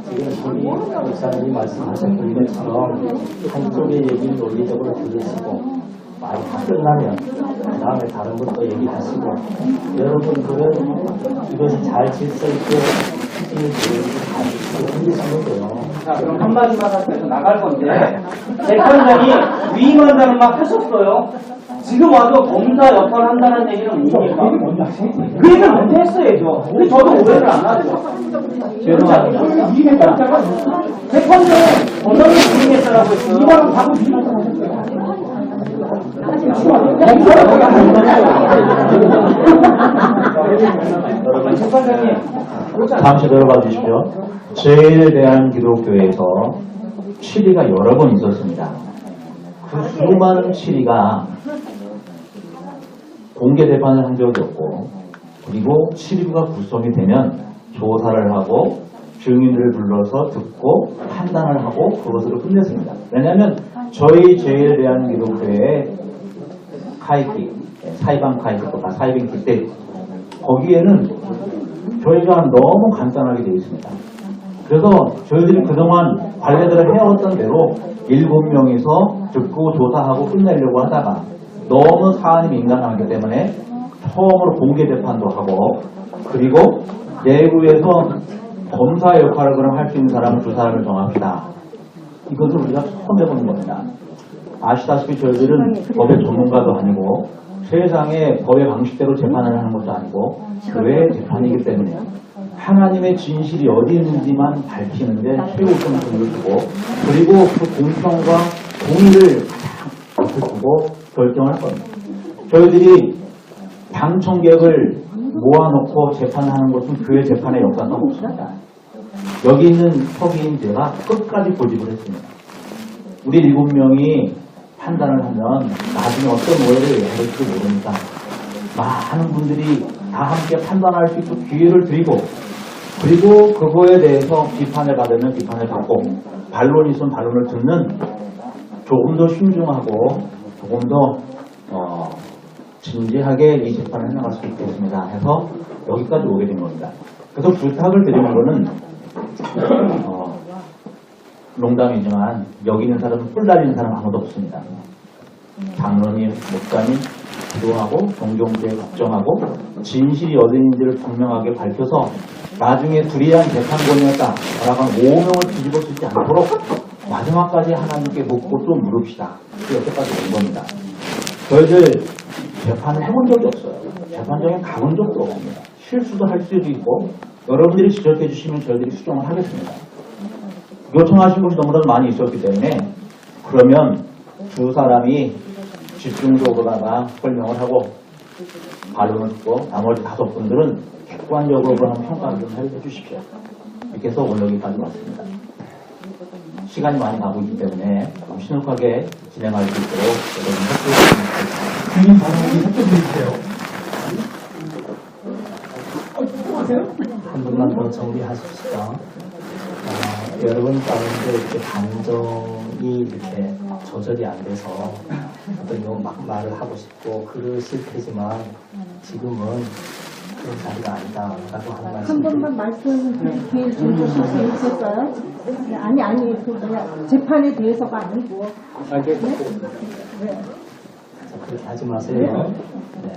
지금 우리 목사님이 말씀하셨던 것처럼 한쪽의 얘기를 논리적으로 들으시고 말이 다 끝나면 그 다음에 다른 것도 얘기하시고 여러분들은 이것이 잘 질서 있게 수준이 되는지 다 들으시면 돼요. 자, 그럼 한마디만 하셔서 나갈 건데 재판장이 위임한다는 말 하셨어요. 지금 와서 검사 역할을 한다는 얘기는 뭡니까? 그 얘기를 먼저 했어야죠. 근데 저도 오해를 안 하죠. 죄송합니다. 재판장은 검사를 위임했다라고 했어요. 이거랑 바로 위임했다고 하셨어요. 재판장님 잠시 들어봐 주십시오. 제일대한기독교에서 치리가 여러 번 있었습니다. 그 수많은 치리가 공개 재판을 한 적이 없고 그리고 치리가 구성이 되면 조사를 하고 증인들을 불러서 듣고 판단을 하고 그것으로 끝냈습니다. 왜냐하면 저희 제일대한기독교의 카이키, 사이방 카이키 또는 사이빙 때 거기에는 저희가 너무 간단하게 되어 있습니다. 그래서 저희들이 그동안 관례들을 해왔던 대로 7명이서 듣고 조사하고 끝내려고 하다가 너무 사안이 민감하기 때문에 처음으로 공개 재판도 하고, 그리고 내부에서 검사 역할을 그럼 할 수 있는 사람은 2사람을 정합니다. 이것을 우리가 처음 해보는 겁니다. 아시다시피 저희들은 법의 전문가도 아니고 세상의 법의 방식대로 재판을 하는 것도 아니고 교회의 재판이기 때문에 하나님의 진실이 어디 있는지만 밝히는데 최우선순위를 두고, 그리고 그 공평과 공의를 앞에 두고 결정할 겁니다. 저희들이 방청객을 모아놓고 재판하는 것은 교회 재판의 역사가 없습니다. 여기 있는 서기인 제가 끝까지 고집을 했습니다. 우리 7명이 판단을 하면 나중에 어떤 오해를 해될지 모르니까 많은 분들이 다 함께 판단할 수 있도록 기회를 드리고, 그리고 그거에 대해서 비판을 받으면 비판을 받고, 반론이 있으면 반론을 듣는 조금 더 신중하고 조금 더 진지하게 이 재판을 해나갈 수 있겠습니다 해서 여기까지 오게 된 겁니다. 그래서 부탁을 드리는 거는 농담이지만 여기 있는 사람은 뿔 달리는 사람 아무도 없습니다. 장로님, 목사님 기도하고 종종부에 걱정하고 진실이 어딘지를 분명하게 밝혀서 나중에 불의한 재판권이었다 라고 하는 오명을 뒤집어 쓰지 않도록 마지막까지 하나님께 묻고 또 물읍시다. 여기까지 온 겁니다. 저희들 재판을 해본 적이 없어요. 재판장에 가본 적도 없습니다. 실수도 할 수도 있고, 여러분들이 지적해 주시면 저희들이 수정을 하겠습니다. 요청하신 것이 너무나도 많이 있었기 때문에 그러면 2사람이 집중적으로다가 설명을 하고 반론을 듣고 나머지 5분들은 객관적으로 그런 평가를 좀 해주십시오. 이렇게 해서 오늘 여기까지 왔습니다. 시간이 많이 가고 있기 때문에 좀 신속하게 진행할 수 있도록 여러분 협조해주시면 주님 발언이 협조드릴게요. 한 분만 더 정리하십시다. 여러분 가운데 이렇게 감정이 이렇게 조절이 안 돼서 어떤 막 말을 하고 싶고 그러실 테지만 지금은 그런 자리가 아니다라고 하는 말씀. 한 번만 말씀 기회 주실 수 있을까요? 네, 아니 그 뭐야 재판에 대해서가 아니고. 네. 그렇게 하지 마세요. 네.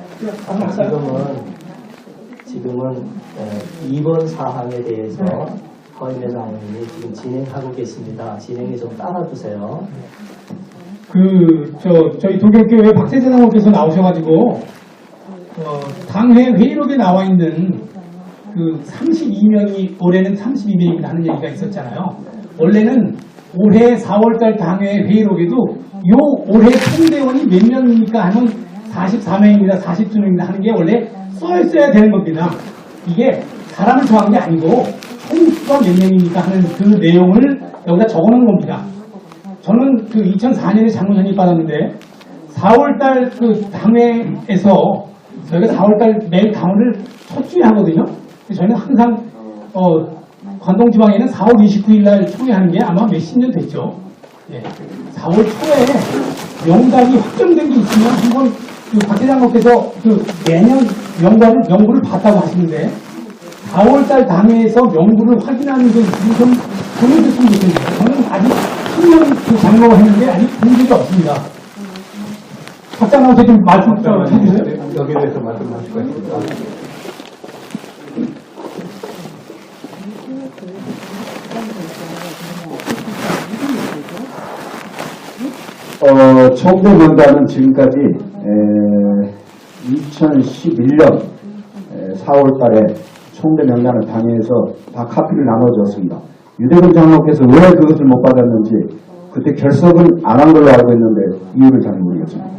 지금은 2번 사항에 대해서 허인혜 장로님이 지금 진행하고 계십니다. 진행에 좀 따라주세요. 저희 도경교회 박세재 장로께서 나오셔가지고, 당회 회의록에 나와 있는 그 32명이, 올해는 32명이 하는 얘기가 있었잖아요. 원래는 올해 4월달 당회 회의록에도 올해 총대원이 몇 명입니까 하면 44명입니다, 42명입니다 하는 게 원래 써 있어야 되는 겁니다. 이게 사람을 정한 게 아니고 총수가 몇 명입니까 하는 그 내용을 여기다 적어놓은 겁니다. 저는 그 2004년에 장로 전입 받았는데 4월달 그 당회에서 저희가 4월달 매일 당회를 첫 주에 하거든요. 저희는 항상 관동지방에는 4월 29일 날 총회하는 게 아마 몇십 년 됐죠. 예. 4월 초에 명단이 확정된 게 있으면 한번 그 박 회장님께서 그 매년 명부를 봤다고 하시는데 4월달 당회에서 명부를 확인하는 게 있으면 좀 보내줬으면 좋겠습니다. 저는 아직 10년 그 장로를 했는데 아직 본 적이 없습니다. 박 장로한테 좀 말씀 좀 해주세요. 여기에 대해서 말씀하실 거 있습니다. 총대 명단은 지금까지 2011년 4월 달에 총대 명단을 당해서 다 카피를 나눠줬습니다. 유대근 장로께서 왜 그것을 못 받았는지 그때 결석은 안 한 걸로 알고 있는데 이유를 잘 모르겠습니다.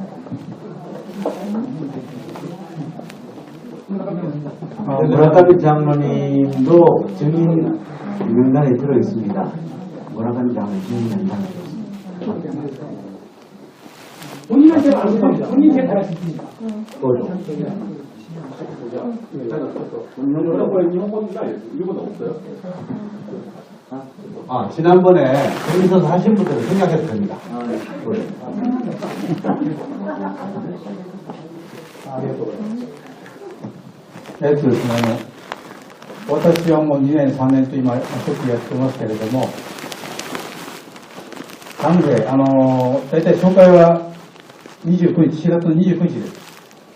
무라카미 장로님도 증인 명단에 들어있습니다. 무라카미 장로님 증인 명단에 들어있습니다. 본인한테 말씀하세요. 본인 재판할 수 있습니다. 지난번에 거기 있어서 하신 분들은 생각해도 됩니다. 네, 그렇습니다. 私はもう2年、3年と今、職やってますけれども、なので、大体総会は29日、4月の29日です。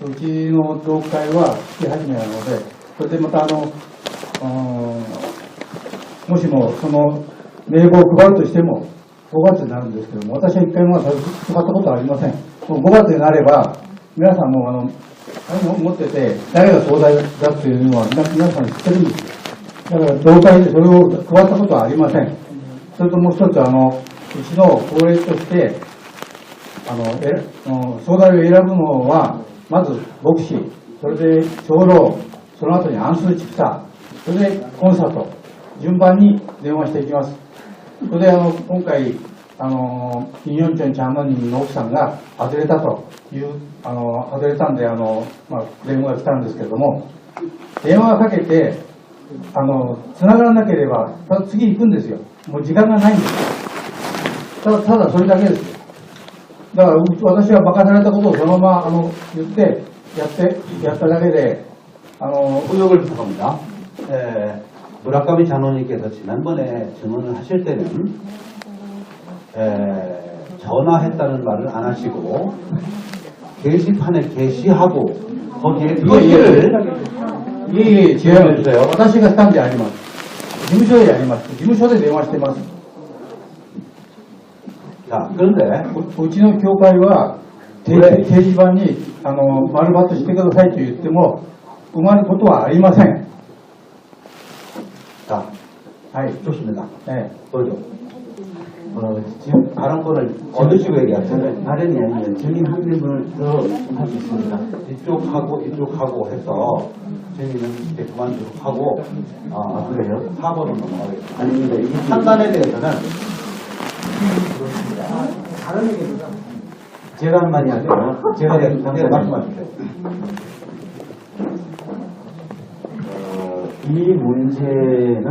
うちの同会は月始めなので、それでまたもしもその名簿を配るとしても5月になるんですけども、私は一回も配ったことはありません。もう5月になれば、皆さんも持ってて、誰が総裁だというのは皆さん知ってるんですよ。だから同会でそれを配ったことはありません。それともう一つ、うちの法令として、総裁を選ぶのは、まず牧師、それで長老、その後に安数畜産、それでコンサート、順番に電話していきます。それで今回、金四町チャーマンの奥さんが外れたという、外れたんで、電話が来たんですけれども、電話かけて、繋がらなければ、ただ次行くんですよ。もう時間がないんですよ。ただそれだけですよ。だから私は馬鹿されたことをそのまま言ってやっただけで의혹을 부탁합니다. 무라카미 장로님께서 지난번에 증언을 하실 때는 전화했다는 말을 안 하시고 게시판에 게시하고 거기에 표시를 예, 제가私がしたんであります。事務所でやります。事務所で電話してます。 자, 그런데 うちの教会は掲示板に丸バットしてくださいと言っても埋まることはありません。 자, 좋습니다. 네. 보죠. 지금 발언권을 얻으시고 얘기하세요. 발언이 아니에요. 증인 한 명을 더 할 수 있습니다. 이쪽하고 해서 증인은 이제 그만두고 하고 그래요? 4번으로 넘어가겠습니다. 아닙니다. 이게 판단에 대해서는 다른 얘기입니다. 제가 한 말이 아니라 제가 말씀하십시오. 이 문제는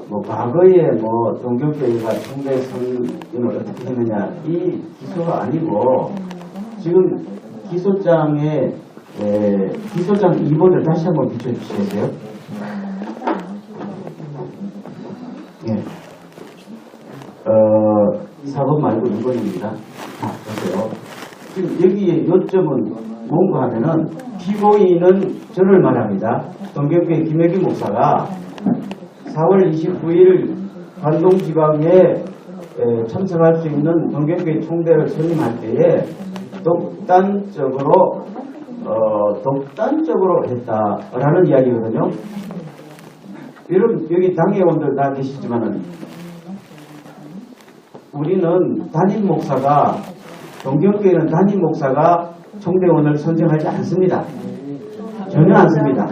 뭐 과거에 뭐 동교교회가 총대 선언을 어떻게 했느냐 이 기소가 아니고 지금 기소장에 기소장 2번을 다시 한번 비춰주시겠어요? 예. 4번 말고 2번입니다. 보세요. 지금 여기에 요점은 뭔가 하면은 피고인은 저를 말합니다. 동교교회 김혜기 목사가 4월 29일 관동지방에 참석할 수 있는 동교교회 총대를 선임할 때에 독단적으로 했다라는 이야기거든요. 여러분 여기 당회원들 다 계시지만은 우리는 담임 목사가 동교교회는 담임 목사가 총대원을 선정하지 않습니다. 전혀 않습니다.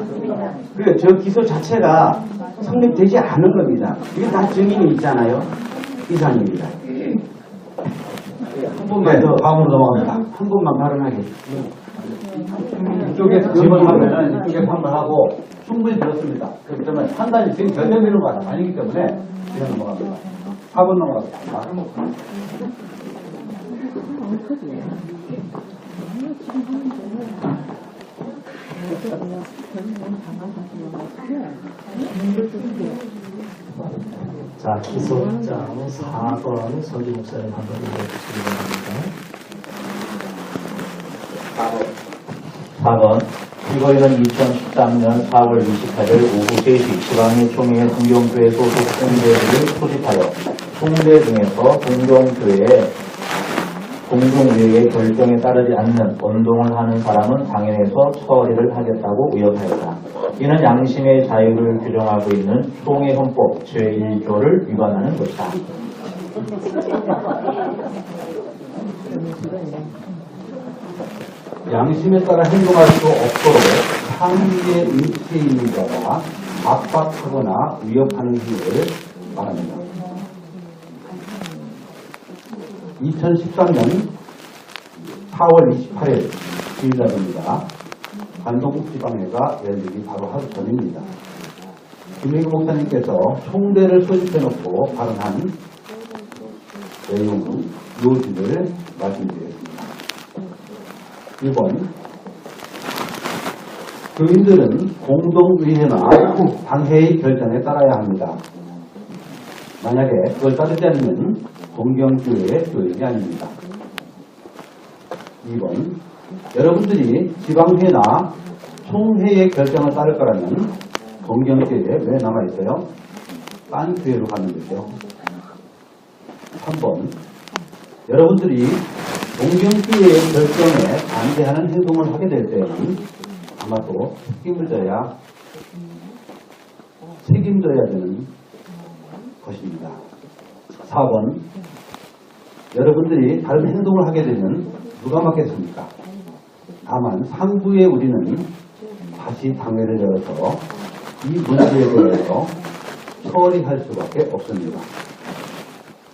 그리고 저 기소 자체가 성립되지 않은 겁니다. 이게 다 증인이 있잖아요. 이상입니다. 한 번만 더 다음으로 넘어갑니다. 한 번만 발언하게. 이쪽에서 질문하면 이쪽에서 한번 하고 충분히 들었습니다. 그렇기 때문에 판단이 지금 결정되는 거 아니기 때문에 그냥 넘어갑니다. 4번 넘어갑니다. 자, 기소장 4번 서기 목사님 한번 읽어주시기 바랍니다. 4번 피고인은 2013년 4월 28일 오후 3시 지방의 총회 동경교회 소속 총대들을 소집하여 총대 중에서 동경교회의 공동회의의 결정에 따르지 않는 운동을 하는 사람은 당연해서 처리를 하겠다고 의혹하였다. 이는 양심의 자유를 규정하고 있는 총회헌법 제1조를 위반하는 것이다. 양심에 따라 행동할 수 없도록 상위의 위치에 있는 자가 압박하거나 위협하는 행위를 말합니다. 2013년 4월 28일 주일날입니다. 관동지방회가 열리기 바로 하루 전입니다. 김혜기 목사님께서 총대를 소집해놓고 발언한 내용은 요지를 말씀드리겠습니다. 1번 교인들은 공동의회나 당회의 결정에 따라야 합니다. 만약에 그걸 따르지 않으면 동경교회의 교인이 아닙니다. 2번, 여러분들이 지방회나 총회의 결정을 따를 거라면 동경교회에 왜 남아있어요? 딴 교회로 가는 거죠. 3번, 여러분들이 동경교회의 결정에 반대하는 행동을 하게 될 때는 아마도 책임져야 되는 것입니다. 4번, 여러분들이 다른 행동을 하게 되면 누가 맡겠습니까? 다만 상부에 우리는 다시 당회를 열어서 이 문제에 대해서 처리할 수밖에 없습니다.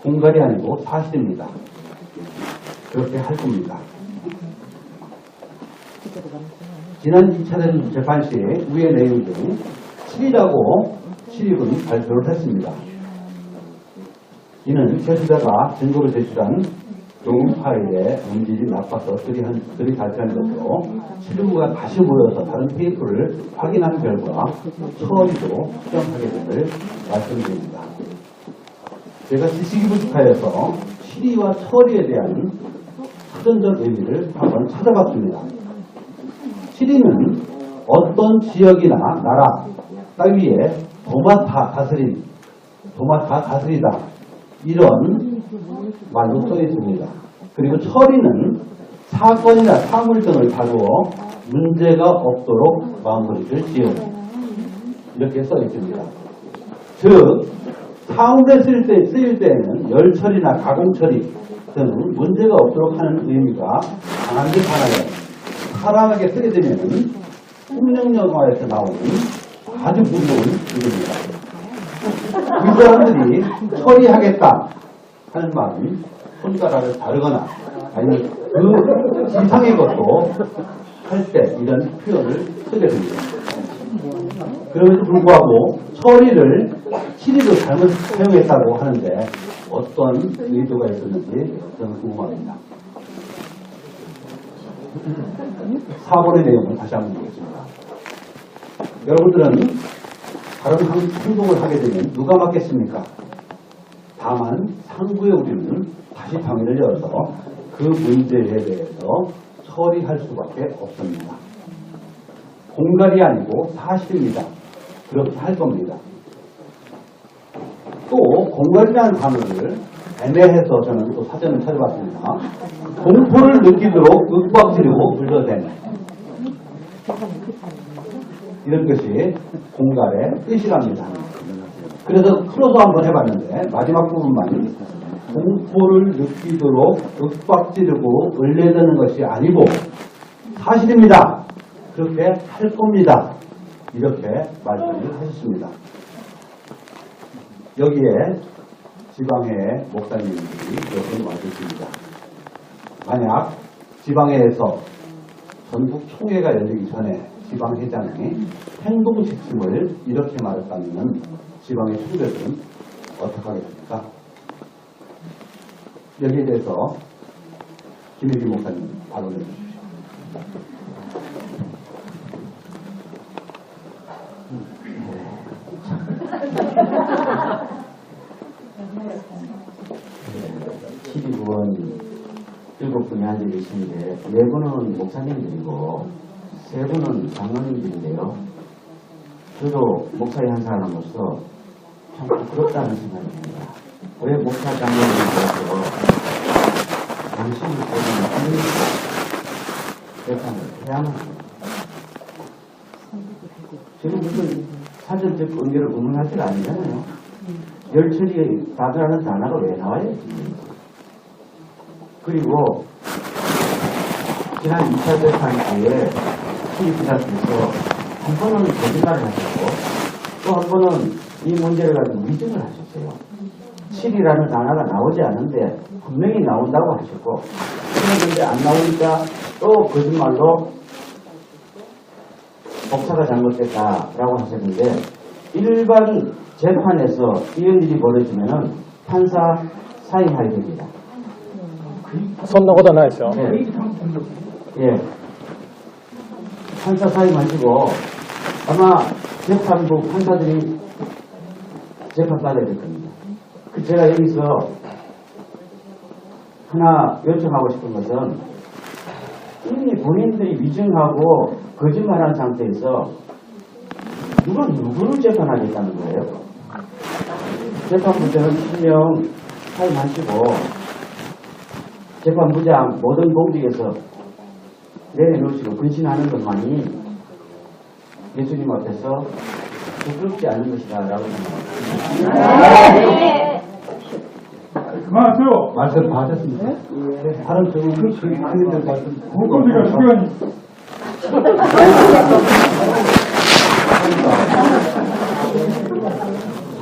공갈이 아니고 사실입니다. 그렇게 할 겁니다. 지난 2차된 재판 시 위의 내용 중 7이라고 실익은 발표를 했습니다. 이는 제출자가 증거로 제출한 녹음 파일에 음질이 나빠서 들이 발표한 것으로 실무가 다시 모여서 다른 테이프를 확인한 결과 처리도 수정하게 됨을 말씀드립니다. 제가 지식이부스타에서 실의와 처리에 대한 사전적 의미를 한번 찾아봤습니다. 실의는 어떤 지역이나 나라 따위에 도맡아 다스리다 이런 말로 써 있습니다. 그리고 처리는 사건이나 사물 등을 다루어 문제가 없도록 마무리를 지은 이렇게 써 있습니다. 즉 사물에 쓰일 때에는 열처리나 가공처리 등 문제가 없도록 하는 의미가 강한 듯 하나요. 사람에게 쓰게 되면 풍령영화에서 나오는 아주 무서운 일입니다. 이 사람들이 처리하겠다 하는 말은 손가락을 자르거나 아니면 그 이상의 것도 할 때 이런 표현을 쓰게 됩니다. 그럼에도 불구하고 실의를 잘못 사용했다고 하는데 어떤 의도가 있었는지 저는 궁금합니다. 4번의 내용을 다시 한번 보겠습니다. 여러분들은 다른 행동을 하게 되면 누가 맡겠습니까? 다만 상부에 우리는 다시 당회를 열어서 그 문제에 대해서 처리할 수밖에 없습니다. 공갈이 아니고 사실입니다. 그렇게 할 겁니다. 또 공갈이라는 단어를 애매해서 저는 또 사전을 찾아봤습니다. 공포를 느끼도록 윽박지르고 불러대는 이런 것이 공갈의 뜻이랍니다. 그래서 풀어서 한번 해봤는데 마지막 부분만 공포를 느끼도록 윽박지르고 을레드는 것이 아니고 사실입니다. 그렇게 할 겁니다. 이렇게 말씀을 하셨습니다. 여기에 지방회 목사님들이 이렇게 와주십니다. 만약 지방회에서 전국 총회가 열리기 전에 지방회장이 행동 지침을 이렇게 말했다면 지방의 총회들은 어떻게 하겠습니까? 여기에 대해서 김혜기 목사님 발언해 주십시오. 일곱 분이 앉아 계시는데 4분은 목사님들이고 3분은 장로님들인데요. 저도 목사의 한 사람으로서 참 부끄럽다는 생각이 듭니다. 왜 목사 장로님들로서 당신을 보는 재판을 해야만 합니다. 저는 무슨 사전적 관계를 의문할 때가 아니잖아요. 열처리에 다들하는 단어가 왜 나와요? 그리고 지난 2차 재판기에 시기자께서 한 번은 거짓말을 하셨고 또 한 번은 이 문제를 가지고 위증을 하셨어요. 7이라는 단어가 나오지 않은데 분명히 나온다고 하셨고 그런데 안 나오니까 또 거짓말로 복사가 잘못됐다라고 하셨는데 일반 재판에서 이런 일이 벌어지면은 판사 사임하게 됩니다.そんなことないですよ。 예. 예. 판사 사이 마시고 아마 재판부 판사들이 재판 받아야 될 겁니다. 제가 여기서 하나 요청하고 싶은 것은 이미 본인들이 위증하고 거짓말한 상태에서 누가 누구를 재판하겠다는 거예요? 재판부장은 실명 사이 마시고 재판부장 모든 공직에서 내려놓으시고 근신하는 것만이 예수님 앞에서 부끄럽지 않은 것이다라고 생각합니다. 그만하세요. 말씀 다 하셨습니다. 다른 적은 그들 말씀 목소리가 시간이.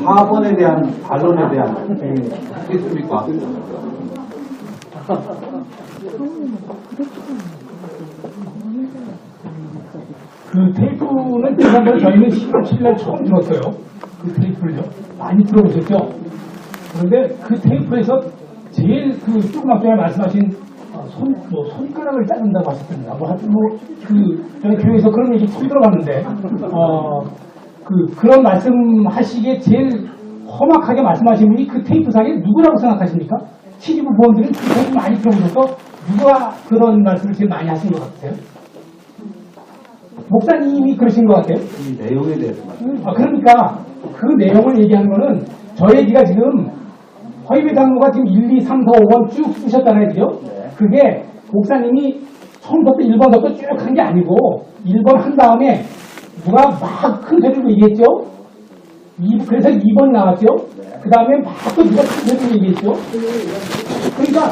4번에 대한 반론에 대한 있습니까? 그 테이프는 지난번에 저희는 10월 7일 처음 들었어요. 그 테이프를요. 많이 들어보셨죠? 그런데 그 테이프에서 제일 그 조금 앞전에 말씀하신 손가락을 자른다고 하셨습니다. 하여튼 저희 교회에서 그런 얘기 처음 들어봤는데, 그런 말씀 하시기에 제일 험악하게 말씀하신 분이 그 테이프상에 누구라고 생각하십니까? 시리부 부원들은 그 테이프 많이 들어보셔서 누가 그런 말씀을 제일 많이 하신 것 같으세요? 목사님이 그러신 것 같아요. 이 내용에 대해서 그러니까 그 내용을 얘기하는 거는 저 얘기가 지금 허위배 장로가 지금 1, 2, 3, 4, 5번 쭉 쓰셨잖아요. 그죠? 그게 목사님이 처음부터 1번부터 쭉 한 게 아니고 1번 한 다음에 누가 막 큰 소리로 얘기했죠? 그래서 2번 나왔죠? 그 다음에 막 또 누가 큰 소리로 얘기했죠? 그러니까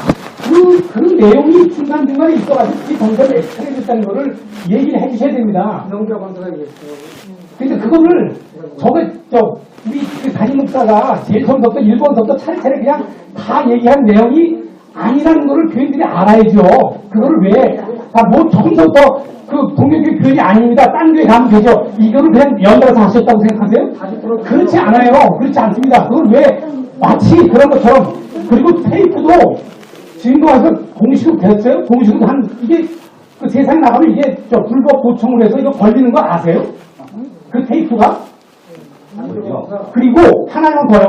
그 내용이 중간중간에 있어가지고 그 정답을 explain했다는 거를 얘기를 해주셔야 됩니다. 명자 관사가 얘기했어요. 그러니까 그거를 우리 그 담임 목사가 제일 처음부터 1번부터 차례차례 그냥 다 얘기한 내용이 아니라는 거를 교인들이 알아야죠. 그거를 왜 처음부터 그 동료교회 교인이 아닙니다. 딴 교회 가면 되죠. 이거를 그냥 연달아서 하셨다고 생각하세요? 그렇지 않아요. 그렇지 않습니다. 그걸 왜 마치 그런 것처럼. 그리고 테이프도 지금도 와서 공식으로 됐어요? 공식으로 이게 그 세상에 나가면 이게 불법 도청을 해서 이거 걸리는 거 아세요? 그 테이프가? 그리고 하나는 더요.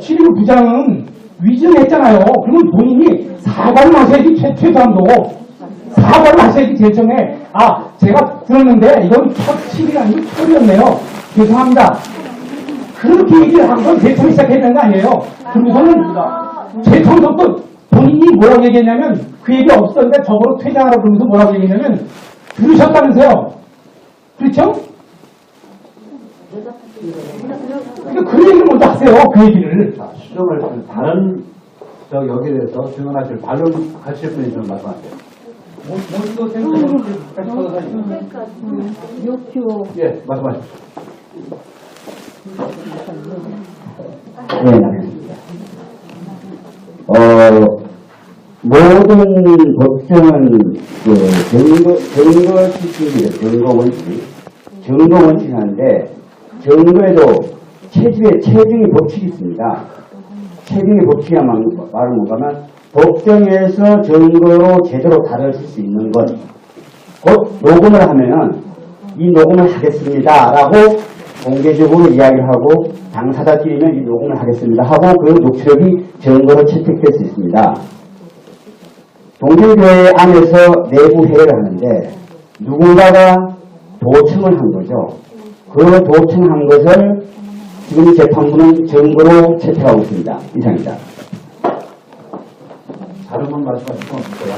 치리부 부장은 위증했잖아요. 그러면 본인이 사과를 하셔야지, 최소한도. 사과를 하셔야지, 제일 처음에. 제가 들었는데, 이건 첫 치리가 아니고 철이었네요. 죄송합니다. 그렇게 얘기를 한 건 제일 처음에 시작해야 되는 거 아니에요? 그리고서는 제일 처음부터 본인이 뭐라고 얘기했냐면, 그 얘기 없었는데 저거로 퇴장하라고 그러면서 뭐라고 얘기했냐면, 들으셨다면서요. 그렇죠? 그러니까 그 얘기를 먼저 하세요. 그 얘기를. 수정을 다른 여기에 대해서 증언하실 반론 하실 분이 좀 말씀하세요. 예, 말씀하십시오. 네, 알겠습니다. 모든 법정은 증거 지식이에요. 증거 원칙이 하는데 증거에도 체증의 법칙이 있습니다. 체증의 법칙이 말은 뭔가면 법정에서 증거로 제대로 다뤄질 수 있는 것. 곧 녹음을 하면은 이 녹음을 하겠습니다 라고 공개적으로 이야기를 하고 당사자끼리는 이 녹음을 하겠습니다 하고 그 녹취록이 증거로 채택될 수 있습니다. 동성교회 안에서 내부 회의를 하는데 누군가가 도청을 한 거죠. 그 도청한 것을 지금 재판부는 증거로 채택하고 있습니다. 이상입니다. 다른 분 말씀하실 건 없어요?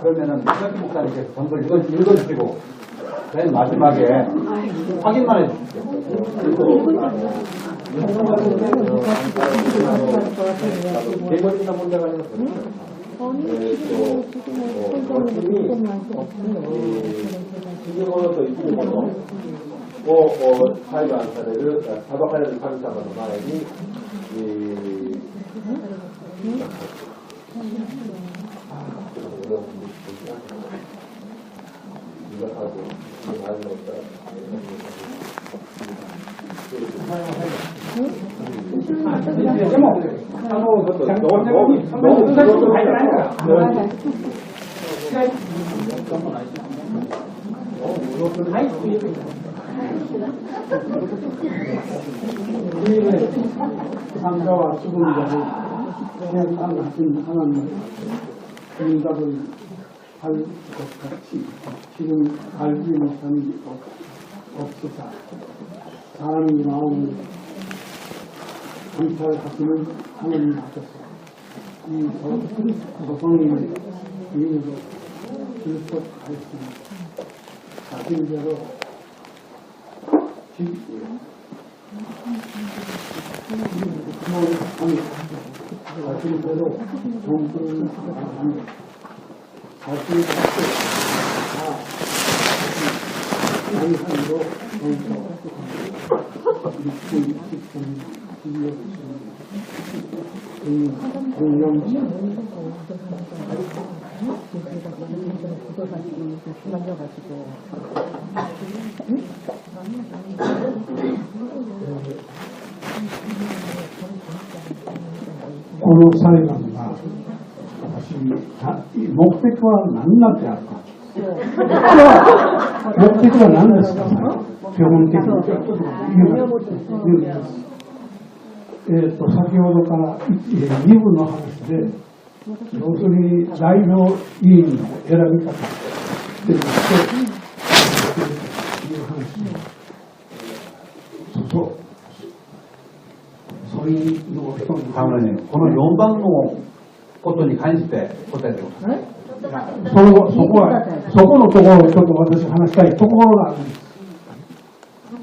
그러면은 이현기 목사님께서 전부 읽어주시고 맨 마지막에 확인만 해주십시오. 대법이나 문제가 아니라 지금으로서 이기고도 사회가 안사를 사박하려는 사회사가 말하니 상자와 수금자를 생각한 같은 하나님 응답을 할 것 같이 지금 알지 못하는 게 없으사 사람의 마음을 감찰하시는 하나님 앞에서 이 고성님의 위인으로 출석하였으니 자신대로 자신대로 정부를 하며 자신의 다 나의 한으로この裁判が私目的は何なんであるか目的は何ですか基本的に言うんです。先ほどから2部の話で要するに代表委員の選び方という話そういうのを人に 장로님, 오늘 연방로 것도 간섭에答えてください。そこのところをちょっと私話したいところがあるんです。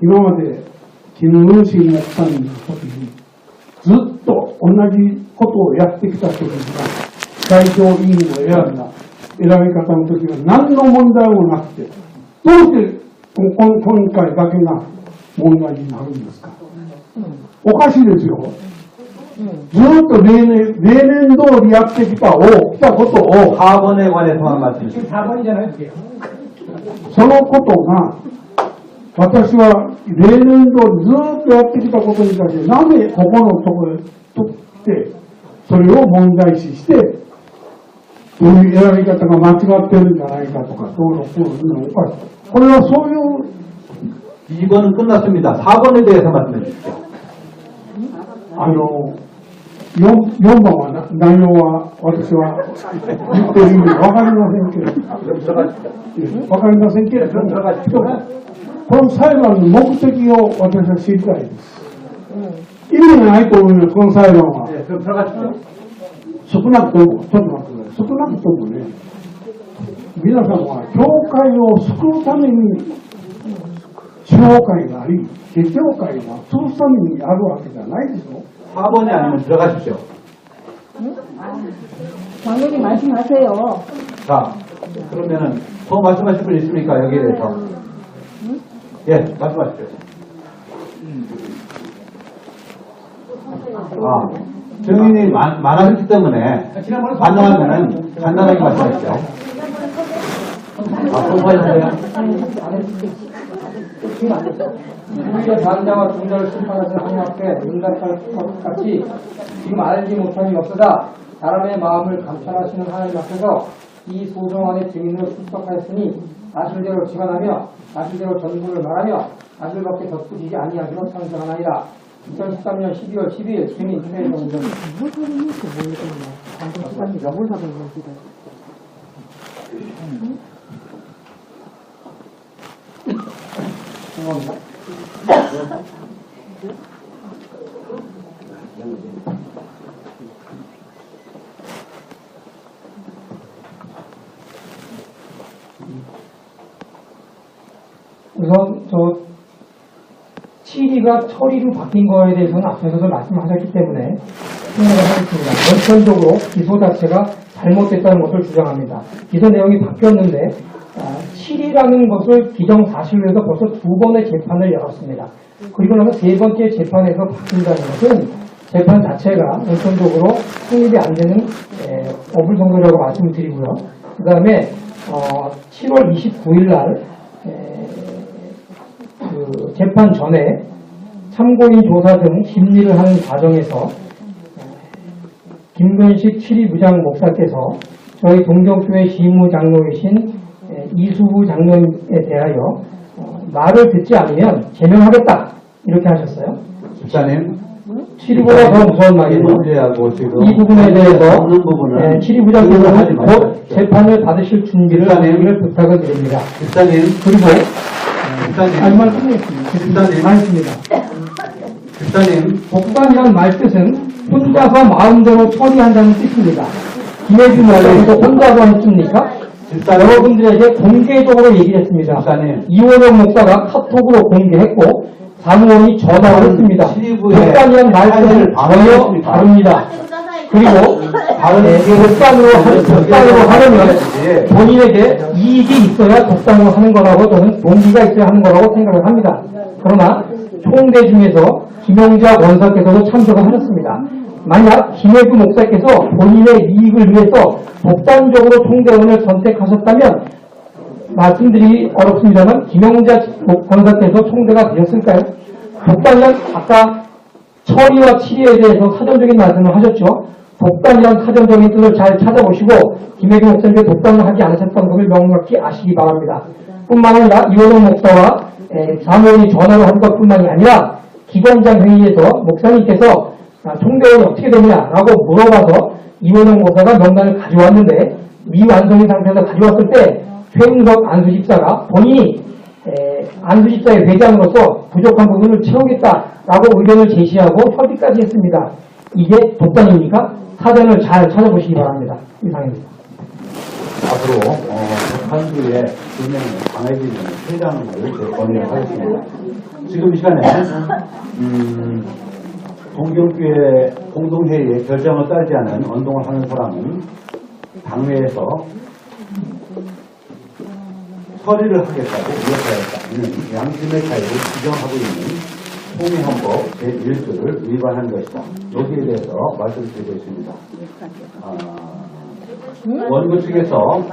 今までキム・ムンシン木さんの時にずっと同じことをやってきた人たちが代表委員を選び方の時は何の問題もなくて、どうして今回だけが問題になるんですか。おかしいですよ。ずっと例年通りやってきたことを 4번에 관해서만 말씀해주세요. 4번이잖아요, 그게. そのことが私は例年通りずっとやってきたことに対してなぜここのところへ取ってそれを問題視してどういう選び方が間違ってるんじゃないかとかどうのこうのおかしい。これはそういう 2번은 끝났습니다. 4번에 대해서 말씀해 주십시오. 4番は内容は私は言ってる意味わかりませんけどわかりませんけれどもこの裁判の目的を私は知りたいです。意味がないと思います、この裁判は。少なくとも、ちょっと待ってください。少なくともね、皆さんは教会を救うために司法会があり、結教会が潰すためにあるわけじゃないでしょ。 4번이 아니면 들어가십시오. 장로님 말씀하세요. 자, 그러면은 더 말씀하실 분 있습니까? 여기에 대해서. 예, 말씀하십시오. 증인이 많아졌기 때문에 반영하면은 간단하게 말씀하십시오. 통과해주세요. 우리의 단자와 중자를 심판하신 하나님 앞에 응답할 것 같이 지금 알지 못함이 없어다 사람의 마음을 감찰하시는 하나님 앞에서 이 소정원의 증인으로 출석하였으니 사실대로 직언하며 사실대로 전부를 말하며 사실밖에 덧붙이지 아니하기로 상정하나이다. 2013년 12월 12일 증인 최혜정전. 우선 7위가 처리로 바뀐 거에 대해서는 앞서서도 말씀하셨기 때문에 생각을 하겠습니다. 원천적으로 기소 자체가 잘못됐다는 것을 주장합니다. 기소 내용이 바뀌었는데 7위라는 것을 기정사실로 해서 벌써 2번의 재판을 열었습니다. 그리고 나서 3번째 재판에서 바뀐다는 것은 재판 자체가 원천적으로 성립이 안 되는 어불성설이라고 말씀을 드리고요. 그 다음에 7월 29일 날 그 재판 전에 참고인 조사 등 심리를 하는 과정에서 김근식 7위부장 목사께서 저희 동정교회 시무장로이신 이수부 장로에 대하여 말을 듣지 않으면 제명하겠다 이렇게 하셨어요. 집사님, 7위보다 더 무서운 말이에요. 문제하고 지금 이 부분에 대해서 없는 부분은 7위부장께서는 곧 재판을 받으실 준비를 하기를 부탁을 드립니다. 집사님, 그리고 집사님, 말씀드리겠습니다. 집사님, 말씀입니다. 집사님, 복단이라는 말 뜻은 혼자서 마음대로 처리한다는 뜻입니다. 김혜준 목사님도 혼자서 했습니까? 여러분들에게 공개적으로 얘기를 했습니다. 집사님, 이원영 목사가 카톡으로 공개했고 사무원이 전화를 했습니다. 복단이라는 말 뜻은 전혀 다릅니다. 그리고 독단으로 하려면 본인에게 이익이 있어야 독단으로 하는 거라고 저는 동기가 있어야 하는 거라고 생각을 합니다. 그러나 총대 중에서 김영자 원사께서도 참석을 하셨습니다. 만약 김혜주 목사께서 본인의 이익을 위해서 독단적으로 총대원을 선택하셨다면 말씀드리기 어렵습니다만 김영자 권사께서 총대가 되셨을까요? 독단이란 아까 처리와 치리에 대해서 사전적인 말씀을 하셨죠. 독단이란 사전적인 뜻을 잘 찾아보시고 김혜주 목사님께 독단을 하지 않으셨던 것을 명확히 아시기 바랍니다. 뿐만 아니라 이원호 목사와 사무원이 전화를 한 것뿐만이 아니라 기관장 회의에서 목사님께서 총대원이 어떻게 되냐라고 물어봐서 이원호 목사가 명단을 가져왔는데 미완성인 상태에서 가져왔을 때 최은석 안수집사가 본인이 안수집사의 회장으로서 부족한 부분을 채우겠다라고 의견을 제시하고 협의까지 했습니다. 이게 독단입니까? 사전을 잘 찾아보시기 바랍니다. 이상입니다. 앞으로 재판부의 진행을 강해지는 회장을 권유하겠습니다. 지금 이 시간에 동경교회 공동회의의 결정을 따르지 않은 운동을 하는 사람은 당회에서 처리를 하겠다고 이야기하였다는 양심의 자유를 규정하고 있는 통일헌법 제1조를 위반한 것이다. 여기에 대해서 말씀드리고 있습니다. 원고 측에서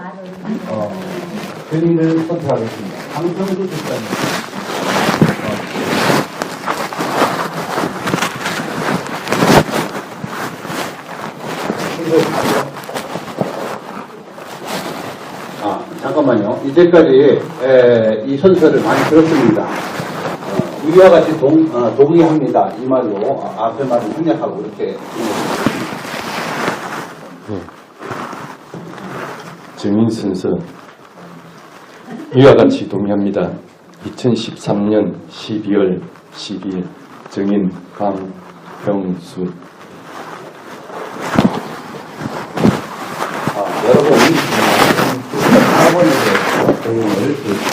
증인을 선택하겠습니다. 강성수 집사님. 잠깐만요. 이제까지 이 선서를 많이 들었습니다. 위와 같이 동의합니다. 이 말로 앞에 말을 생략하고 이렇게. 증인 순서 이와 같이 동의합니다. 2013년 12월 12일 증인 강병수. 여러분, 학원에서 증인을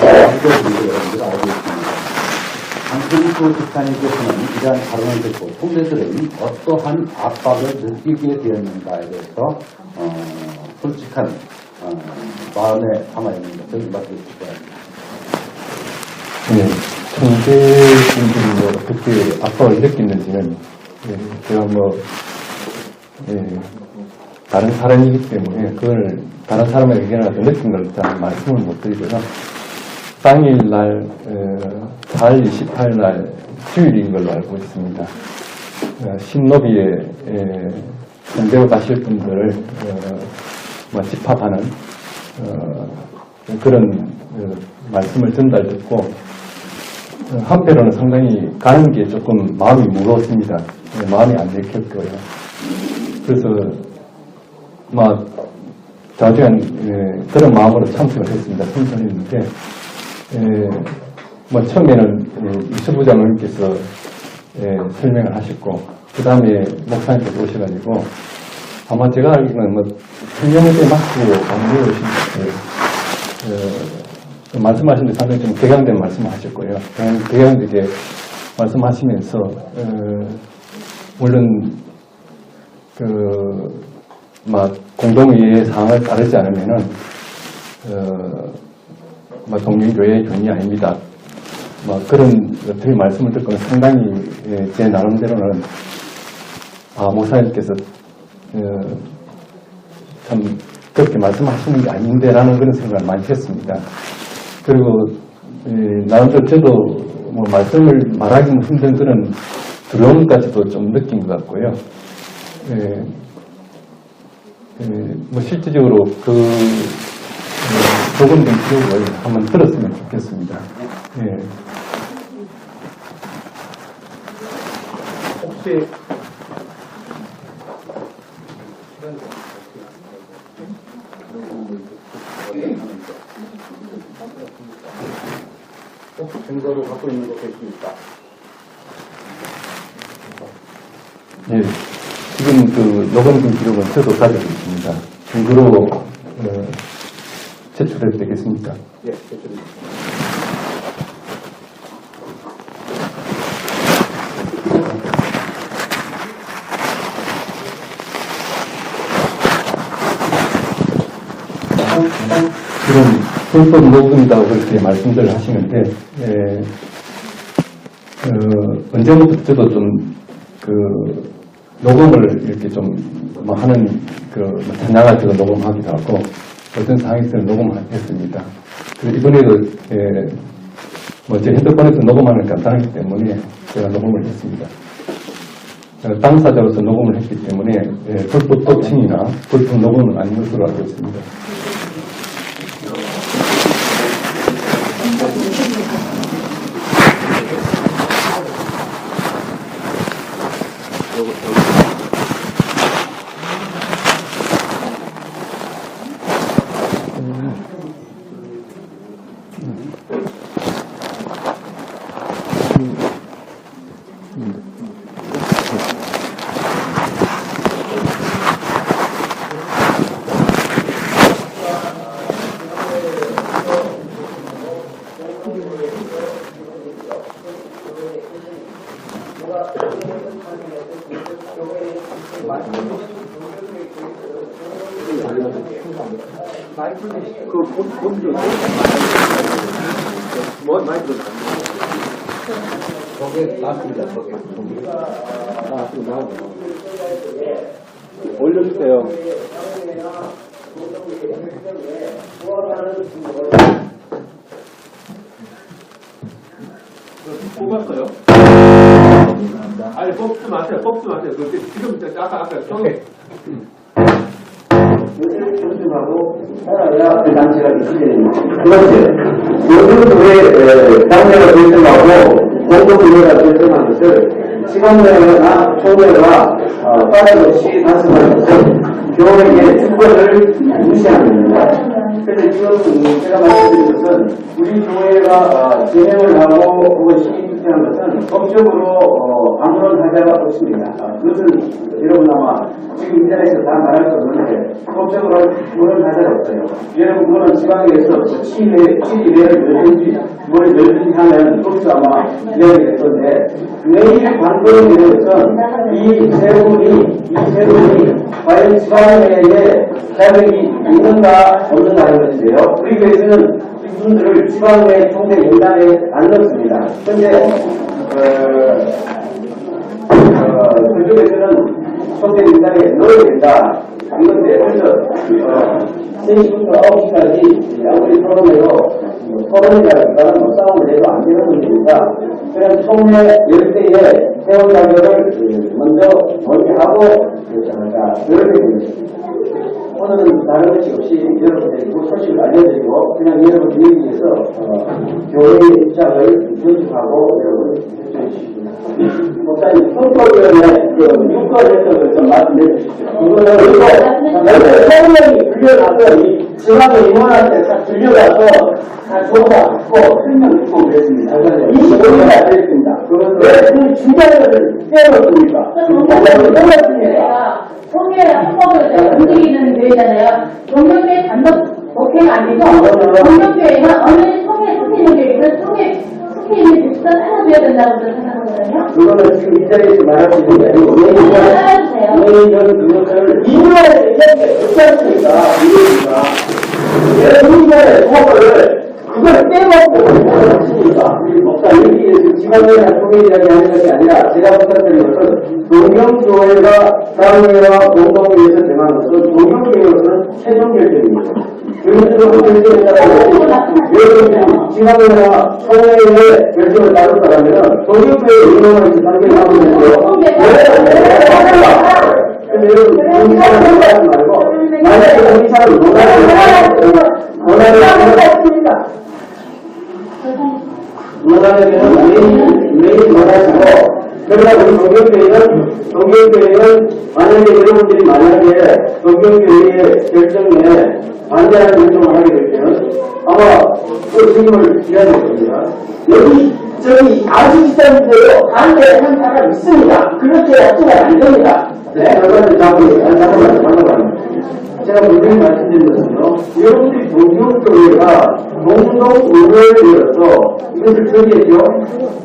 알려드리고 여러분들 알고 있습니다. 강승수 집사님께서는 이러한 발언을 듣고 총대들은 어떠한 압박을 느끼게 되었는가에 대해서 솔직한 마음에 담아있는 것을 말씀해 주실 거랍니다. 네, 총대분들이 어떻게 압박을 느끼는지는 제가 다른 사람이기 때문에 그걸 다른 사람의 의견을 가지고 느낀 걸 일단 말씀을 못 드리고요. 당일날 4월 28일 주일인 걸로 알고 있습니다. 신노비에 현대로 가실 분들을 집합하는 그런 말씀을 전달듣고 한편으로는 상당히 가는 게 조금 마음이 무거웠습니다. 마음이 안 내켰고요. 그래서 자주한 그런 마음으로 참석을 했습니다. 선선했는데 처음에는 이수부 장로님께서 설명을 하셨고 그 다음에 목사님께서 오셔가지고 아마 제가 알기로는 설명을 맞고 강조를 오신 말씀하시는데 상당히 좀 격양된 말씀을 하셨고요. 격양되게 말씀하시면서 물론 공동의의 사항을 따르지 않으면은 동료교회의 교인이 아닙니다. 그런 어떻게 말씀을 듣고는 상당히 제 나름대로는 목사님께서 참 그렇게 말씀하시는 게 아닌데라는 그런 생각을 많이 했습니다. 그리고 나름대로 저도 뭐 말씀을 말하기는 힘든 그런 두려움까지도 좀 느낀 것 같고요. 뭐 실질적으로 그 녹음된 기록을 한번 들었으면 좋겠습니다. 혹시 증거를 갖고 있는 거 계십니까? 예, 지금 그 녹음된 기록은 저도 가지고 있습니다. 증거로 제출해도 되겠습니까? 예, 제출입니다. 지금 불법 녹음이라고 그렇게 말씀들 하시는데, 언제부터 저도 좀 녹음을 이렇게 좀 뭐 하는 찬양 같은 거 녹음하기도 하고, 어떤 상황에서는 녹음을 했습니다. 그리고 이번에도, 제 핸드폰에서 녹음하는 게 간단하기 때문에 제가 녹음을 했습니다. 당사자로서 녹음을 했기 때문에, 불법 도칭이나 불법 녹음은 아닌 것으로 알고 있습니다. 저게 맞습니다. 저게. 지금 나오죠. 올려주세요. 뽑았어요? 아니, 뽑지 마세요. 뽑지 마세요. 지금 아까 저게. 조심하고 살아야 그 단체가 유지됩니다. 두 번째, 요즘 왜 단체가 결정하고 공동구매가 결정한 것을 시간대나 총회가 빠짐없이 단속하는 것은 교회의 주권을 무시하는 겁니다. 그래서 지금 제가 말씀드린 것은 우리 교회가 진행을 하고 혹은 시기 투쟁한 것은 법적으로 아무런 하자가 없습니다. 그것은 여러분 아마 지금 인터넷에서 다 말할 수 없는데 법적으로 아무런 하자가 없어요. 여러분 그거는 지방에서 7일에 열든지 하면 그것도 아마 이야기가 될 건데 매일 방송되는 것은 이 세 분이 과연 지방회에 자격이 있는가 없는가 하는 것인데요. 우리 교회에서는 이분들을 지방회 총회 명단에 안 넣습니다. 그런데 그쪽에서는 총회 명단에 넣어야 된다. 이건데 그래서 3시부터 9시까지 아무리 토론이라기보다는 싸움을 해도 안 되는 문제입니다. 그냥 총회 10대에 회원 자격을 먼저 논의하고 그렇게 됩니다. 오늘은 다른 것이 없이 여러분들에게 그 소식을 알려드리고 그냥 여러분들에 위해서 교회의 입장을 전수하고 여러분 해주십시오. 목사님, 헌법위원회 유권에 대해서 좀 말씀해 주십시오. 이거는 그리고 성명이 불려나서 이 지방의 임원한테 다 불려가서 다 조사하고 설명 듣고 그랬습니다. 25년이 안 됐습니다. 왜 그 주장을 빼놓습니까? 주장을 빼놓습니다. 성교회 헌법을 움직이는 교회잖아요. 동명교회 단독 목회가 아니고 동명교회는 어느 성회 속해 있는 교회는 성회 속해 있는 교회가 따라줘야 된다고 생각하거든요. 그거는 지금 이 자리에서 말할 수 있는 게 아니고 왜냐면 그것을 이유에 얘기하는 게 없지 않습니까? 이유가 여러분들의 법을 그걸 빼먹고 하시니까 목사님이 지방이나 통일이라고 하는 것이 아니라 제가 부탁드린 것은 동경교회가 사회와 공동체에서 정하는 것은 동경교회로서는 최종 결정입니다. 교회적으로 결정에 따라서 지방이나 통일의 결정을 따를 거라면 동경교회에 운영하는 단계를 하고 있는데요. 근데 여러분 공사를 하지 말고 만약에 공사를 원하면 매일 원하시고 그러다 보니 동경교회는 만약에 여러분들이 만약에 동경교회의 결정에 반대하는 결정을 하게 되면 아마 그 책임을 져야 될 겁니다. 여기 저기 아시다시피요 반대하는 사람 있습니다. 그렇게 해서는 안 됩니다. 네, 여러분들 잠깐만요. 제가 분명히 말씀드린 것은요, 여러분들이 동경교회가 공동의회를 열어서 이것을 처리했죠.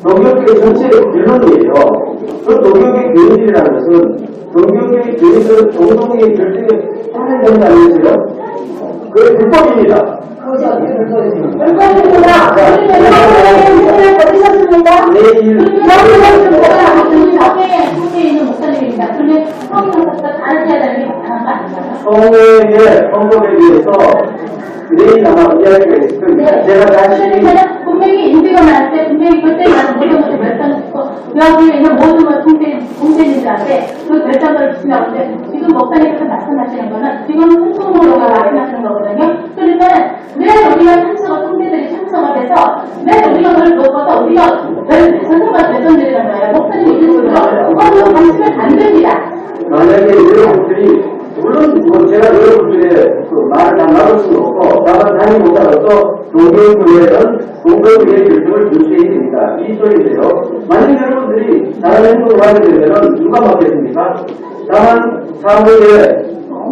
동경교회 전체의 결론이에요. 그 동경교회 교인들이라는 것은 동경교회 교인들은 공동의 결정에 따라야 되는 거 아니겠어요? 그게 불법입니다. 불법입니다. 내일 있는 목사님입니다. 그러면 성경과 다른 자들이 당한 거 아닌가요? 성회의 헌법에 대해서 내일 아마 이야기가 있을 겁니다. 제가 다시 분명히 인재가 많을 때 분명히 그때 많은 모든 것을 결정짓고 여기에 있는 모든 것 공대인들한테 그 결정을 주신다고 하는데 지금 목사님께서 말씀하시는 거는 지금 통성으로가 말씀하시는 거거든요. 그러니까 왜 우리가 참석을 통대들이 참석을 해서 왜 우리가 그걸 놓고서 우리가 전서가 결정드리는 거예요. 목사님이 이런 식으로 그거는 관심을 안 됩니다. 만약에 여러분들이 물론 제가 여러분들의 그 말을 다 나눌 수는 없고 다만 단위 목사로서 동경교회는 동경교회 결정을 준수해야 됩니다. 이 소리인데요. 만약 여러분들이 다른 행동을 하게 되면 누가 맡겠습니까? 다만 사무에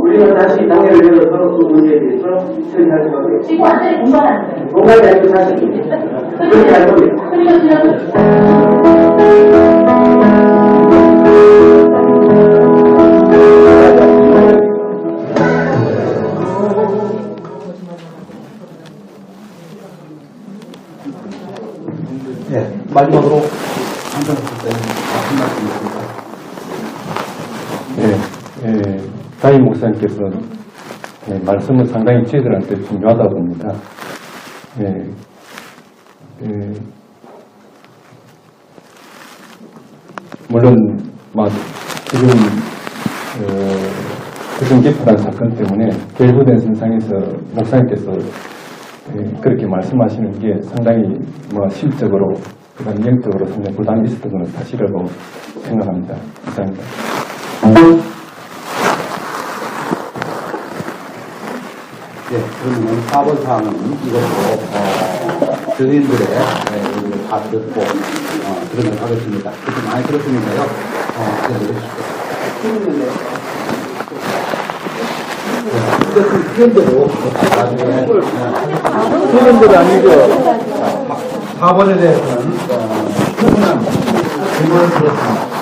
우리는 다시 당회를 열어서 그 문제에 대해서 처리할 수밖에 없습니다. 지금 완전히 공부하는 거예요. 공간이 아니고 사실입니다. 그렇게 할 겁니다. 네, 마지막으로 한번 말씀 말씀드리겠습니다. 다임 목사님께서 말씀은 상당히 저희들한테 중요하다고 봅니다. 물론 지금 그런 개판한 사건 때문에 결부된 선상에서 목사님께서 그렇게 말씀하시는 게 상당히 실적으로 그다음 영적으로 상당히 부담이 있었던 것은 사실이라고 생각합니다. 감사합니다. 네, 그러면 4번 사항은 이것으로 증인들의 얘기를 다 듣고 들으면 하겠습니다. 그렇게 많이 들었으니까요. 의견대로 나중에 의견대로 아니죠. 4번에 대해서는 충분한 질문을 드렸습니다.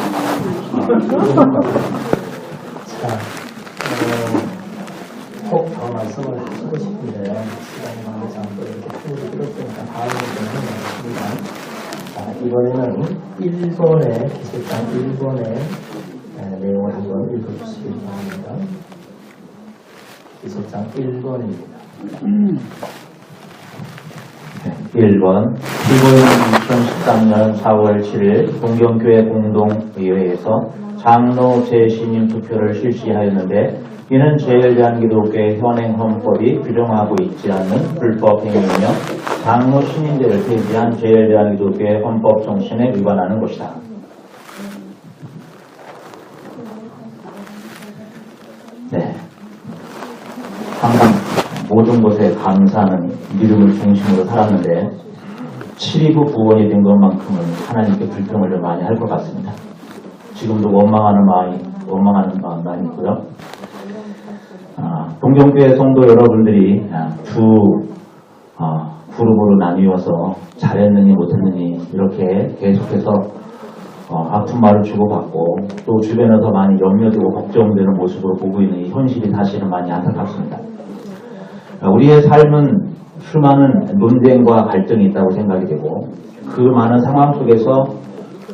꼭 더 말씀을 하시고 싶은데 시간이 많지 않고 이렇게 충분히 들었으니까 다음에 좀 하겠습니다. 이번에는 1번의 기술장 1번의 내용을 한번 읽어주시기 바랍니다. 기술장 1번입니다. 1번 피고인 2013년 4월 7일 동경교회 공동의회에서 장로 재신임 투표를 실시하였는데 이는 제일대한기독교회 현행 헌법이 규정하고 있지 않는 불법 행위이며 장로 신임제를 폐지한 제일대한기독교회 헌법 정신에 위반하는 것이다. 네. 항상 모든 것에 감사하는 믿음을 중심으로 살았는데 7.29 구원이 된 것만큼은 하나님께 불평을 좀 많이 할 것 같습니다. 지금도 원망하는 마음 많이 있고요. 동경교회 성도 여러분들이 두 그룹으로 나뉘어서 잘했느니 못했느니 이렇게 계속해서 아픈 말을 주고받고 또 주변에서 많이 염려되고 걱정되는 모습으로 보고 있는 이 현실이 사실은 많이 안타깝습니다. 우리의 삶은 수많은 논쟁과 갈등이 있다고 생각이 되고 그 많은 상황 속에서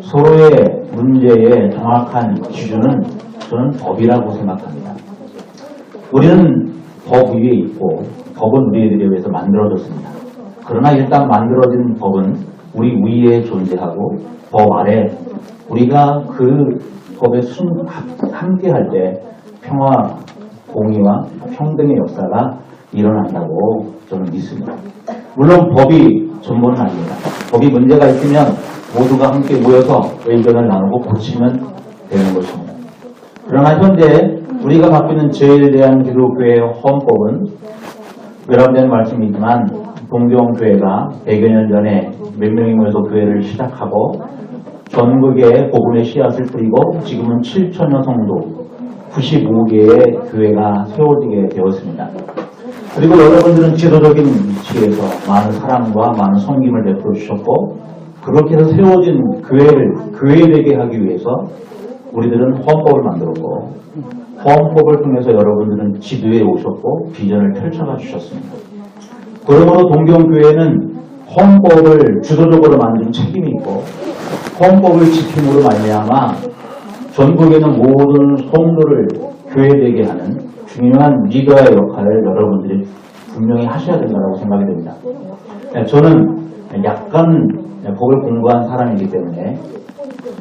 서로의 문제의 정확한 기준은 저는 법이라고 생각합니다. 우리는 법 위에 있고 법은 우리들에 의해서 만들어졌습니다. 그러나 일단 만들어진 법은 우리 위에 존재하고 법 아래 우리가 그 법에 함께할 때 평화, 공의와 평등의 역사가 일어난다고 저는 믿습니다. 물론 법이 전부는 아닙니다. 법이 문제가 있으면 모두가 함께 모여서 의견을 나누고 고치면 되는 것입니다. 그러나 현재 우리가 갖고 있는 제일 대한기독교의 헌법은 외람된 말씀이지만 동경교회가 100여 년 전에 몇 명이 모여서 교회를 시작하고 전국에 복음의 씨앗을 뿌리고 지금은 7천여 성도 95개의 교회가 세워지게 되었습니다. 그리고 여러분들은 지도적인 위치에서 많은 사랑과 많은 섬김을 베풀어 주셨고 그렇게 해서 세워진 교회를 교회되게 하기 위해서 우리들은 헌법을 만들었고 헌법을 통해서 여러분들은 지도에 오셨고 비전을 펼쳐가 주셨습니다. 그러므로 동경교회는 헌법을 주도적으로 만든 책임이 있고 헌법을 지킴으로 말미암아 전국에 있는 모든 성도를 교회되게 하는 중요한 리더의 역할을 여러분들이 분명히 하셔야 된다고 생각이 됩니다. 저는 약간 법을 공부한 사람이기 때문에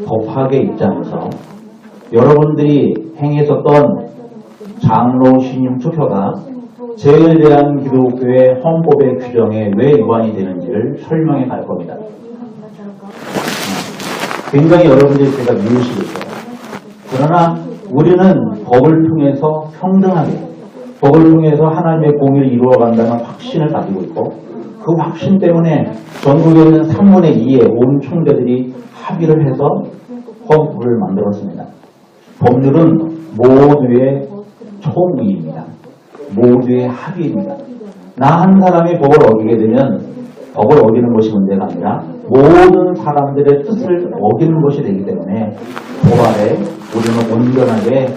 법학의 입장에서 여러분들이 행했었던 장로 신임 투표가 제일대한기독교의 헌법의 규정에 왜 위반이 되는지를 설명해 갈 겁니다. 굉장히 여러분들이 제가 미우시겠어요. 그러나 우리는 법을 통해서 평등하게 법을 통해서 하나님의 공의를 이루어간다는 확신을 가지고 있고 그 확신 때문에 전국에 있는 3분의 2의 온 총재들이 합의를 해서 헌법을 만들었습니다. 법률은 모두의 총의입니다. 모두의 합의입니다. 나 한 사람이 법을 어기게 되면 법을 어기는 것이 문제가 아니라 모든 사람들의 뜻을 어기는 것이 되기 때문에 법 아래 우리는 온전하게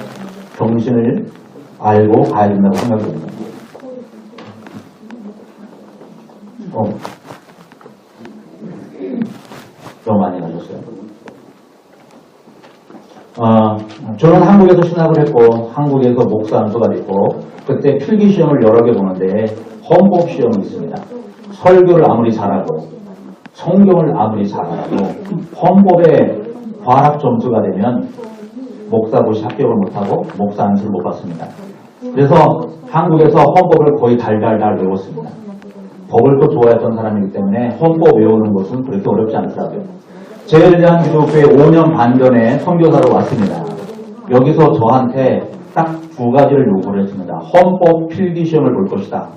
정신을 알고 가야 된다고 생각합니다. 너무 많이 가셨어요. 저는 한국에서 신학을 했고 한국에서 목사 안수가 됐고 그때 필기시험을 여러 개 보는데 헌법 시험이 있습니다. 설교를 아무리 잘하고 성경을 아무리 잘하고 헌법에 과락 점수가 되면 목사고시 합격을 못하고 목사 안수를 못 받습니다. 그래서 한국에서 헌법을 거의 달달달 외웠습니다. 법을 또 좋아했던 사람이기 때문에 헌법 외우는 것은 그렇게 어렵지 않더라고요. 제일대한기독교회 5년 반 전에 선교사로 왔습니다. 여기서 저한테 딱 두 가지를 요구를 했습니다. 헌법 필기시험을 볼 것이다.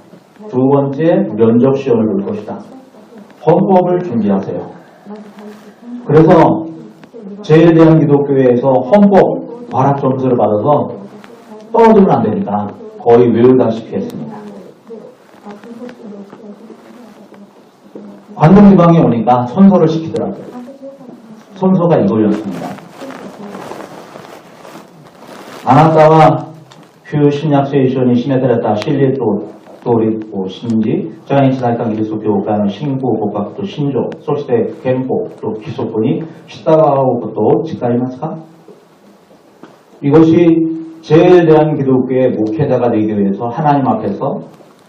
두 번째 면접시험을 볼 것이다. 헌법을 준비하세요. 그래서 제일대한기독교회에서 헌법 과락 점수를 받아서 떨어지면 안 되니까 거의 외우다시피 했습니다. 관동지방에 오니까 선서를 시키더라고요. 선서가 이거였습니다. 아나타와 퓨 신약 세이션이 신에 들었다 실리と立法を信じ、在日在韓キリスト教会の信仰告白と信条、そして憲法と規則に従うことを誓いますか? 이것이 제일대한기독교의 목회자가 되기 위해서 하나님 앞에서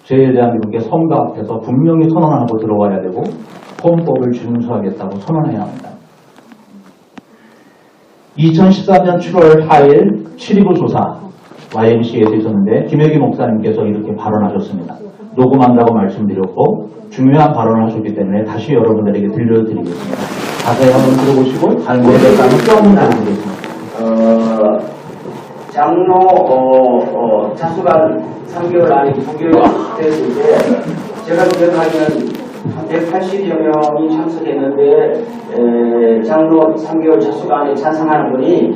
제일대한기독교의 성도 앞에서 분명히 선언을 하고 들어가야 되고 헌법을 준수하겠다고 선언해야 합니다. 2013년 7월 4일 7.29 조사 YMCA에서 있었는데 김혁기 목사님께서 이렇게 발언하셨습니다. 녹음한다고 말씀드렸고 중요한 발언을 하셨기 때문에 다시 여러분들에게 들려드리겠습니다. 자세히 한번 들어보시고 잘못에 따른 뼈는 알려드리겠습니다. 장로 자수관 3개월 안에 9개월 됐을 때 제가 기억하기는 한 180여 명이 참석했는데 장로 3개월 자수관에 찬성하는 분이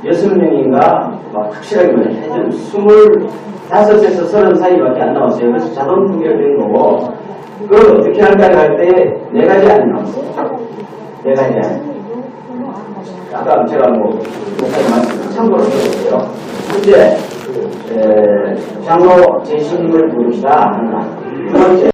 26명인가 확실하게 말해요. 25에서 30 사이밖에 안 나왔어요. 그래서 자동 통계된 거고 그걸 어떻게 할까 할 때 4가지 안이 나왔어요. 4가지 안. 아까 제가 목사님 말씀 참고로 해보세요. 문제, 장로 재신임을 부릅시다. 두 번째,